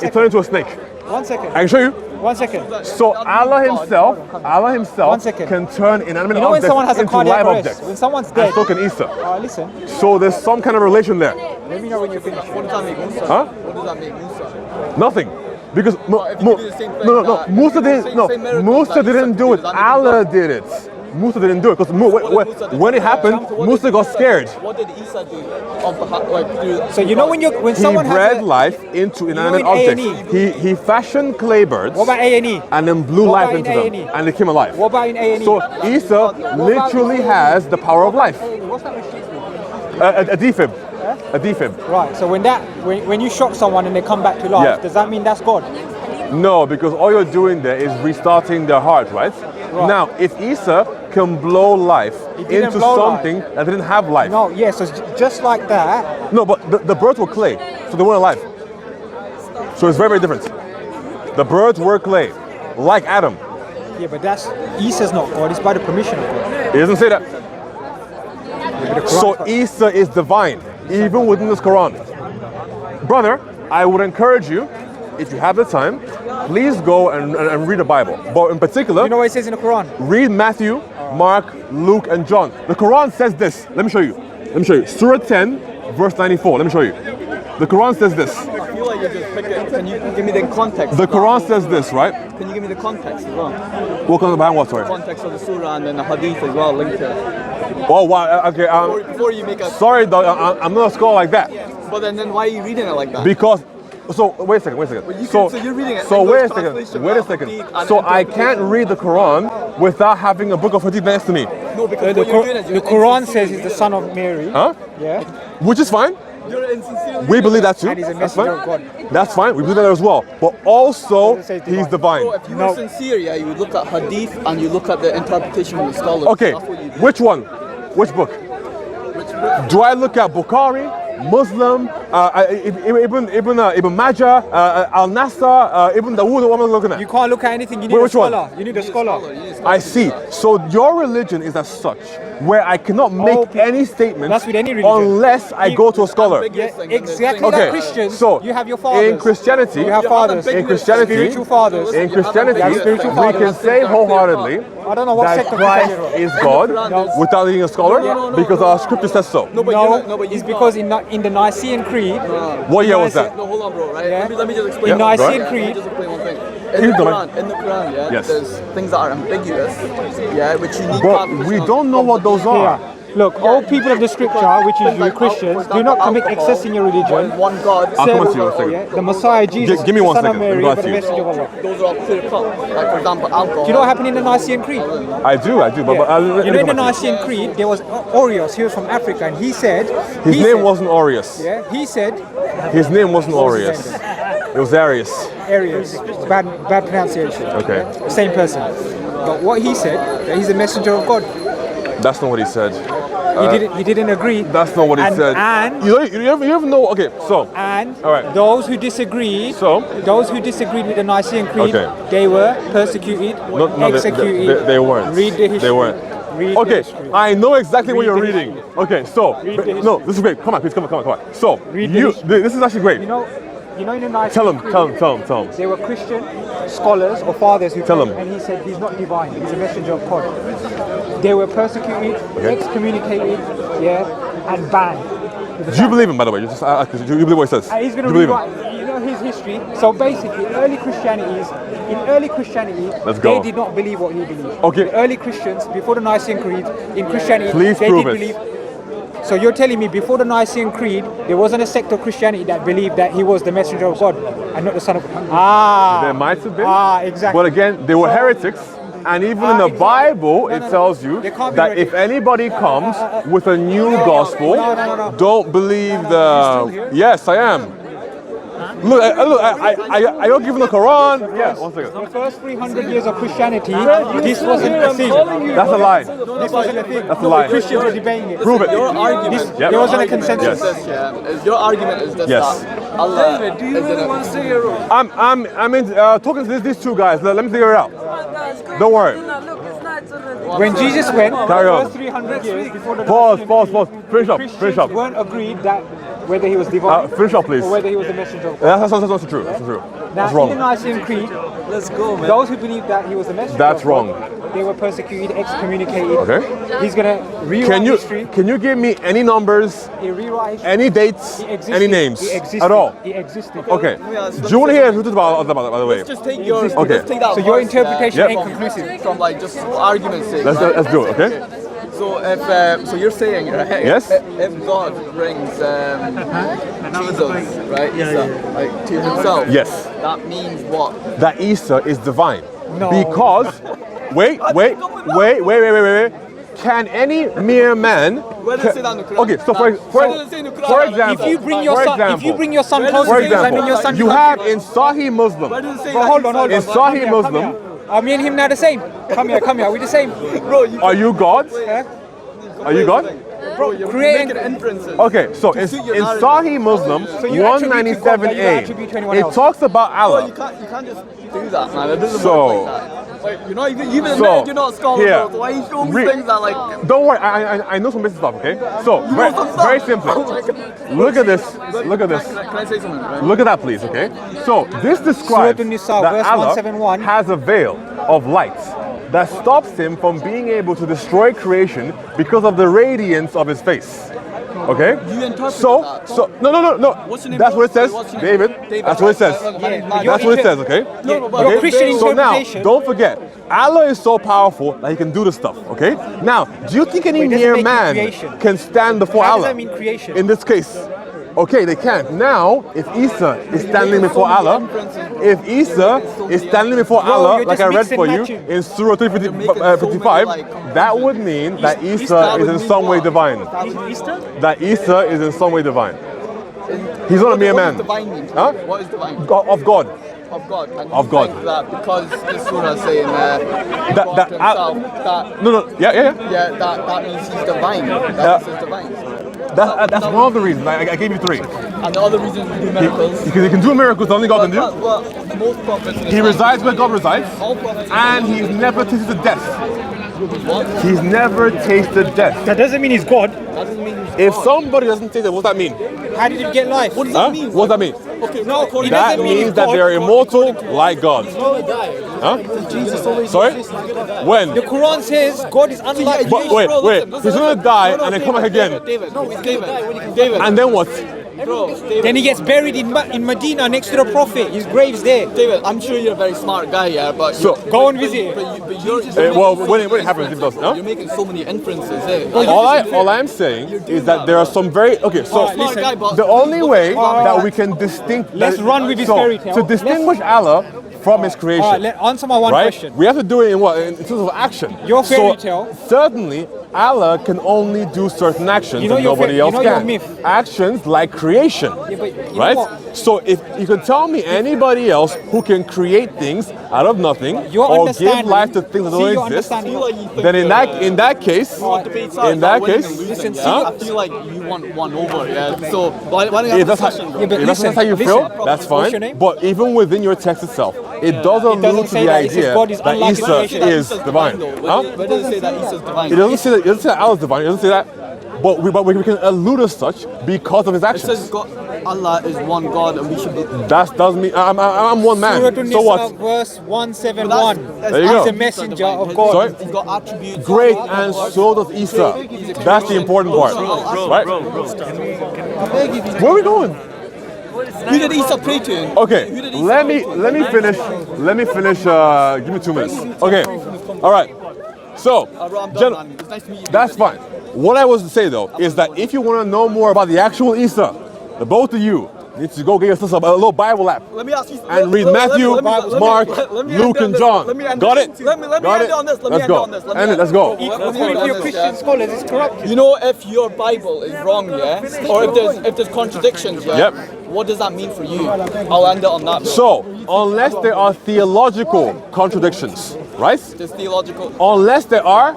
It turned into a snake. 1 second. I can show you. 1 second. So Allah himself can turn inanimate You know when objects someone has a into cardiac live arrest, objects. when someone's dead. And so can Isa. Listen. So there's some kind of relation there. Let me know when you're finished. What does that make Musa? Huh? What does that make Musa? Nothing. Because if you do the same thing, Musa didn't do it. Allah did it. Musa didn't do it because when it happened, Musa got scared. What did Isa do? So you know when someone he bred has life into inanimate in objects. A&E? He fashioned clay birds. What about A&E? And then blew What life about into in them, A&E? and they came alive. What about in A&E? So Isa literally has the power of life. What's that machine called? A defib. A defib. Right. So when you shock someone and they come back to life, Yeah. does that mean that's God? No, because all you're doing there is restarting their heart, right? Now, if Isa can blow life into something that didn't have life. No, yeah, so just like that. No, but the birds were clay, so they weren't alive. So it's very, very different. The birds were clay, like Adam. Yeah, but Isa's not God, it's by the permission of God. It doesn't say that. So Isa is divine, even within this Quran. Brother, I would encourage you, if you have the time, please go and read the Bible. But in particular, you know what it says in the Quran? Read Matthew, Mark, Luke, and John. The Quran says this. Let me show you. Surah 10, verse 94. Let me show you. The Quran says this. I feel like you're just picking. Can you give me the context? The Quran says this, right? Can you give me the context as well? What comes behind what, sorry? Context of the surah and then the hadith as well linked to it. Oh, wow. Okay. Before you make a. Sorry, dog. I'm not a scholar like that. But then why are you reading it like that? Because. So wait a second. So you're reading it. So wait a second. So I can't read the Quran without having a book of hadith next to me. No, because the Quran says he's the son of Mary. Huh? Yeah. Which is fine. You're insincerely. We believe that too. And he's a That's messenger fine. of God. That's fine. We believe that as well. But also, he's divine. So if you were sincere, yeah, you would look at hadith and you look at the interpretation of the scholars. Okay. Which one? Which book? Do I look at Bukhari, Muslim, Ibn Majah, Al Nasr, Ibn Dawood? What am I looking at? You can't look at anything. You need a scholar. You need a scholar. I see. So your religion is as such, where I cannot make any statements That's with any religion. unless I go to a scholar. Yeah, exactly. Okay. Like Christians, So you have your fathers. in Christianity, you have fathers. In Christianity, spiritual fathers. In Christianity, You have spiritual we fathers. can say wholeheartedly I don't know what that sect of Christ Christianity is God without needing a scholar, because our scripture says so. It's because in the Nicene Creed. What year was that? No, hold on, bro. Right? Yeah. Let me just explain. In Nicene Let me Creed. just explain one thing. In the Quran, yeah, Yes. there's things that are ambiguous, yeah, which you need. But we don't know what those are. Look, all people of the scripture, which is you Christians, do not commit excess in your religion. One God. I'll come to you in a second. The Messiah Jesus, Give me the 1 Son second. of Mary, Let me but the go message of Allah. Those are all clear cut. Like for example, alcohol. Do you know what happened in the Nicene Creed? I do. But You know, in the Nicene Creed, there was Orius. He was from Africa, and he said his name wasn't Orius. Yeah, he said His name wasn't Orius. It was Arius. Arius. Bad pronunciation. Okay. Same person. But what he said, that he's a messenger of God. That's not what he said. He didn't agree. That's not what he said. And you ever know? Okay, so all right. Those who disagreed. Those who disagreed with the Nicene Creed, they were persecuted, executed. They weren't. Read the history. They weren't. Okay, I know exactly what you're reading. Okay, so no, this is great. Come on, please, come on. So this is actually great. You know in the Nicene Tell him. They were Christian scholars or fathers who Tell came, him. and he said he's not divine, he's a messenger of God. They were persecuted, excommunicated, and banned. Do you believe him, by the way? Do you believe what he says? He's going Do to you believe rewrite, him? you know his history. So basically, in early Christianity, Let's go. they did not believe what he believed. Okay. The early Christians, before the Nicene Creed, in Christianity, Please they prove did it. believe. So you're telling me before the Nicene Creed, there wasn't a sect of Christianity that believed that he was the messenger of God and not the son of God? There might have been. Exactly. But again, they were heretics. And even in the Bible, it tells you that if anybody comes with a new gospel, don't believe the... Yes, I am. Look, are you giving the Quran? Yeah, 1 second. The first 300 years of Christianity, this wasn't a thing. That's a lie. This wasn't a thing. That's a lie. Christians were debating it. Prove it. Your argument, there wasn't a consensus. Your argument is this, Yes. that Allah David, do you really want to say your role? I'm in, talking to these two guys. Let me figure it out. Don't worry. When Jesus went, Carry the on. first 300 years before the Pause. Finish up. Christians weren't agreed that whether he was divine Finish up, please. or whether he was the messenger of God. That's not true. That's true. Now, That's wrong. in the Nicene Creed, Let's go, man. those who believe that he was the messenger That's of God, wrong. they were persecuted, excommunicated. Okay. He's going to rewrite history. Can you give me any numbers, He rewrite history. any dates, He existed. any names He existed. at all? He existed. Okay. Do you want to hear the truth about by the way? Just take your, Okay. just take that So your verse, interpretation Yep. ain't conclusive. from like just argument's sake. Let's do it. Okay. So if so, you're saying right? Yes. If God brings Jesus, right, like to Himself, Yes. that means what? That Isa is divine. No. Because wait. Can any mere man? Where does it say that in the Quran? Okay, so Where does it say in the Quran? for example, If you bring your son for closer to you, I mean your example, son. you have in Sahih Muslim. Where does it say Bro, that hold on. In Sahih Muslim, Me and him now the same. Come here. We the same. Bro, you are you God? Are you God? bro, you're creating- making inferences. Okay, so in suit your Sahih narrative. Muslim you attribute to God that you 197a, attribute to anyone it else. talks about Bro, Allah. you can't just do that, man. It doesn't So- work like that. Like, you're not even So, admitted you're not a scholar, here. bro. So why are you showing me Re- things that like? Don't worry, I know some basic stuff, okay? So, very simply, look at this. Can I say something? Right? Look at that, please, okay? So, this describes Surah An-Nisa, that verse Allah 171. has a veil of light that stops him from being able to destroy creation because of the radiance of his face. Okay? You interpret So, that. no. What's your name, That's bro? what it says, What's your name? David. That's what it says. That's what it says, okay? No, but Okay? Christian So now, interpretation- don't forget, Allah is so powerful that He can do this stuff, okay? Now, do you think any Wait, doesn't mere make it man creation. can stand before How does Allah? that mean creation? In this case. Okay, they can't. Now, if Isa is standing before Allah, if Isa is standing before Bro, Allah, you're like just I read mixing for you matching. in Surah 55, that would mean that Isa is in some way divine. That Isa is in some way divine. He's not a mere What man. does divine mean? Huh? What is divine? Of God. Of God. And Of you God. think that because this surah is saying God that- himself, No, yeah. that means he's divine. That is divine. That's one of the reasons. I gave you three. And the other reason we do miracles. Because he can do miracles that only God can do. But most prophets. in He Islam- resides where God resides, All prophets. and he's never tasted death. What? He's never tasted death. That doesn't mean he's God. That doesn't mean he's If God. somebody doesn't taste it, what does that mean? How did he get life? What does Huh? that mean? What does that mean? Okay, no, according That to means that they're immortal like God. Huh? Sorry? When? The Quran says God is unlike But wait, he's gonna die and then come back again. David, David. And then what? Bro, David. Then he gets buried in Medina next to the Prophet. His grave's there. David, I'm sure you're a very smart guy, yeah, but So- Go and visit. but you're Well, when it happens, it does. Huh? you're making so many inferences. Eh? All I'm saying is that there are some very okay. So Smart guy, but the only way that we can Let's run with his fairy tale. to distinguish Allah from His creation. All right, answer my one right? question. We have to do it in what? In terms of action. Your fairy So, tale- Certainly, Allah can only do certain actions You know that your nobody fa- else you know your can. myth. Actions like creation. Yeah, but you know Right? what? So if you can tell me anybody else who can create things out of nothing Your or give understanding- life to things that see your don't exist, understanding. then in that case, in that case, listen, huh? I feel like you want one over, yeah. So why don't you If have that's a how, discussion, bro? Yeah, but if that's how you listen, feel, that's what's fine. your name? But even within your text itself, it does allude doesn't to say the that. It says idea God is that unlike Isa creation. is divine. Huh? Where does it say that Isa's divine? It doesn't say that Allah is divine. It doesn't say that. But we can allude as such because of His It actions. says God, Allah is one God, and we should be. That doesn't mean I'm one man. Surah So An-Nisa, what? verse 171. There you go. He's a messenger of God. Sorry? He's got attributes. Great, and so does Isa. That's the important part, right? Where are we going? Who did Isa pray to? Okay, Who did Isa let pray me to? finish. Let me finish. Give me 2 minutes. Okay, all right. So, Bro, I'm done, gen- man. It's nice to meet you. that's fine. What I was to say though is that if you want to know more about the actual Isa, the both of you need to go get yourself a little Bible app Let me ask you. and read Matthew, Mark, Luke, and John. Got it? Let me end it on this. Let's go. End it. Let's go. According to your Christian scholars, it's corrupt. You know, if your Bible is wrong, yeah, or if there's contradictions, yeah. Yep. What does that mean for you? I'll end it on that. Bro. So, unless there are theological contradictions, right? There's theological. Unless there are,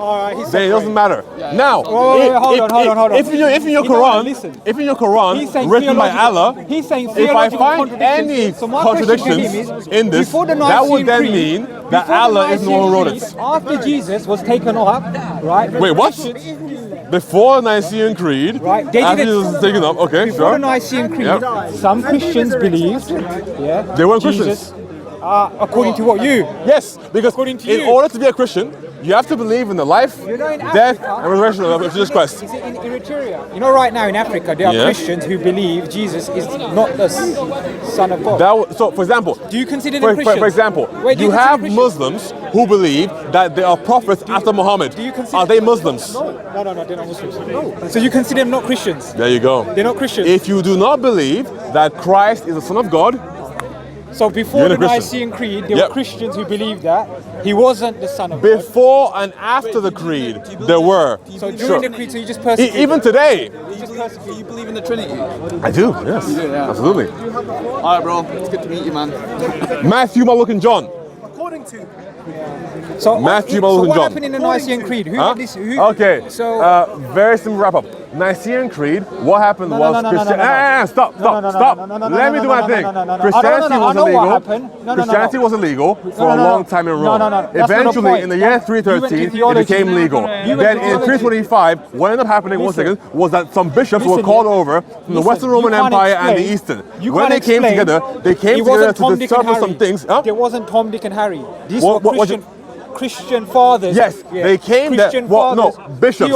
then it doesn't matter. Now, if in your Quran, if in your Quran written by Allah, if I find any contradictions in this, that would then mean that Allah is the one who wrote it. After Jesus was taken up, right? Wait, what? Before the Nicene Creed, right? After Jesus was taken up, okay, before sure. the Nicene Creed, some Christians believed, they weren't Jesus, Christians. According to what you? Yes, because in order to be a Christian, you have to believe in the life, death, and resurrection of Jesus Christ. Is it in Eritrea? You know, right now in Africa, there are Christians who believe Jesus is not the Son of God. So, for example, do you consider them Christians? For example, you have Muslims who believe that there are prophets after Muhammad. Are they Muslims? No, they're not Muslims. No. So you consider them not Christians? There you go. They're not Christians. If you do not believe that Christ is the Son of God, so before the Nicene Creed, there were Christians who believed that he wasn't the Son of God. Before and after the Creed, there were. So during the Creed, so you just persecute. Even today. Do you believe in the Trinity? I do, yes. You do, yeah. Absolutely. All right, bro. It's good to meet you, man. Matthew, Mark, and John. According to. So Matthew, so Mark, and what John. happened in the Nicene Creed? Okay. So very simple wrap up. Nicene Creed. What happened was Christianity. Stop. Let me do my thing. Christianity was illegal. Christianity was illegal for a long time in Rome. Eventually, in the year 313, it became legal. Then in 325, what ended up happening, was that some bishops were called over from the Western Roman Empire and the Eastern. When they came together, to determine some things. There wasn't Tom, Dick, and Harry. These were Christian fathers. Yes, they came there. Well, no, bishops.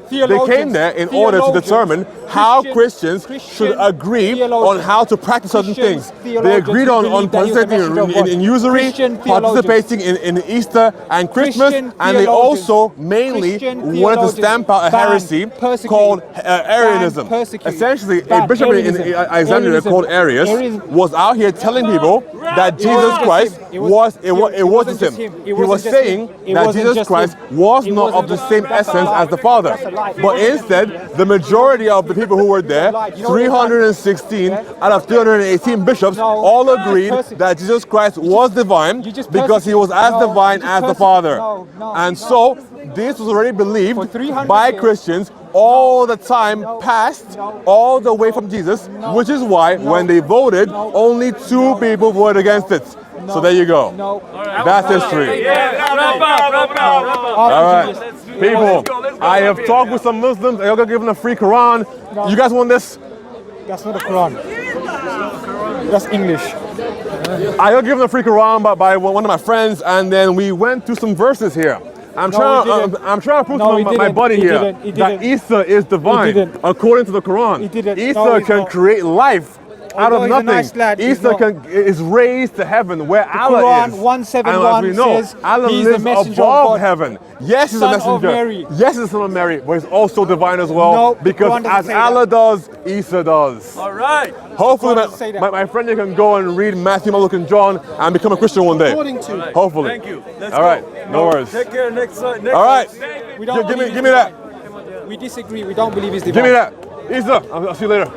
They came there in order to determine how Christians should agree on how to practice certain things. They agreed on participating in usury, participating in Easter and Christmas, and they also mainly wanted to stamp out a heresy called Arianism. Essentially, a bishop in Alexandria called Arius was out here telling people that Jesus Christ wasn't him. He was saying that Jesus Christ was not of the same essence as the Father. But instead, the majority of the people who were there, 316 out of 318 bishops, all agreed that Jesus Christ was divine because he was as divine as the Father. And so, this was already believed by Christians all the time past, all the way from Jesus, which is why when they voted, only 2 people voted against it. So there you go. That's history. All right, people, I have talked with some Muslims. I'm going to give them a free Quran. You guys want this? That's not a Quran. That's English. I got given a free Quran by one of my friends, and then we went through some verses here. I'm trying to prove to my buddy here that Isa is divine according to the Quran. Isa can create life out of nothing. Isa is raised to heaven where Allah Quran is. 171 and as we know, says Allah he's lives the messenger above of heaven. Yes, he's a messenger. Of Mary. Yes, he's the son of Mary, but he's also divine as well. because as Allah does, Isa does. All right. Hopefully, my friend here can go and read Matthew, Mark, and John and become a Christian one day. Hopefully. Thank you. All right. No worries. Take care. Next. All right. Give me that. We disagree. We don't believe he's divine. Give me that. Isa. I'll see you later.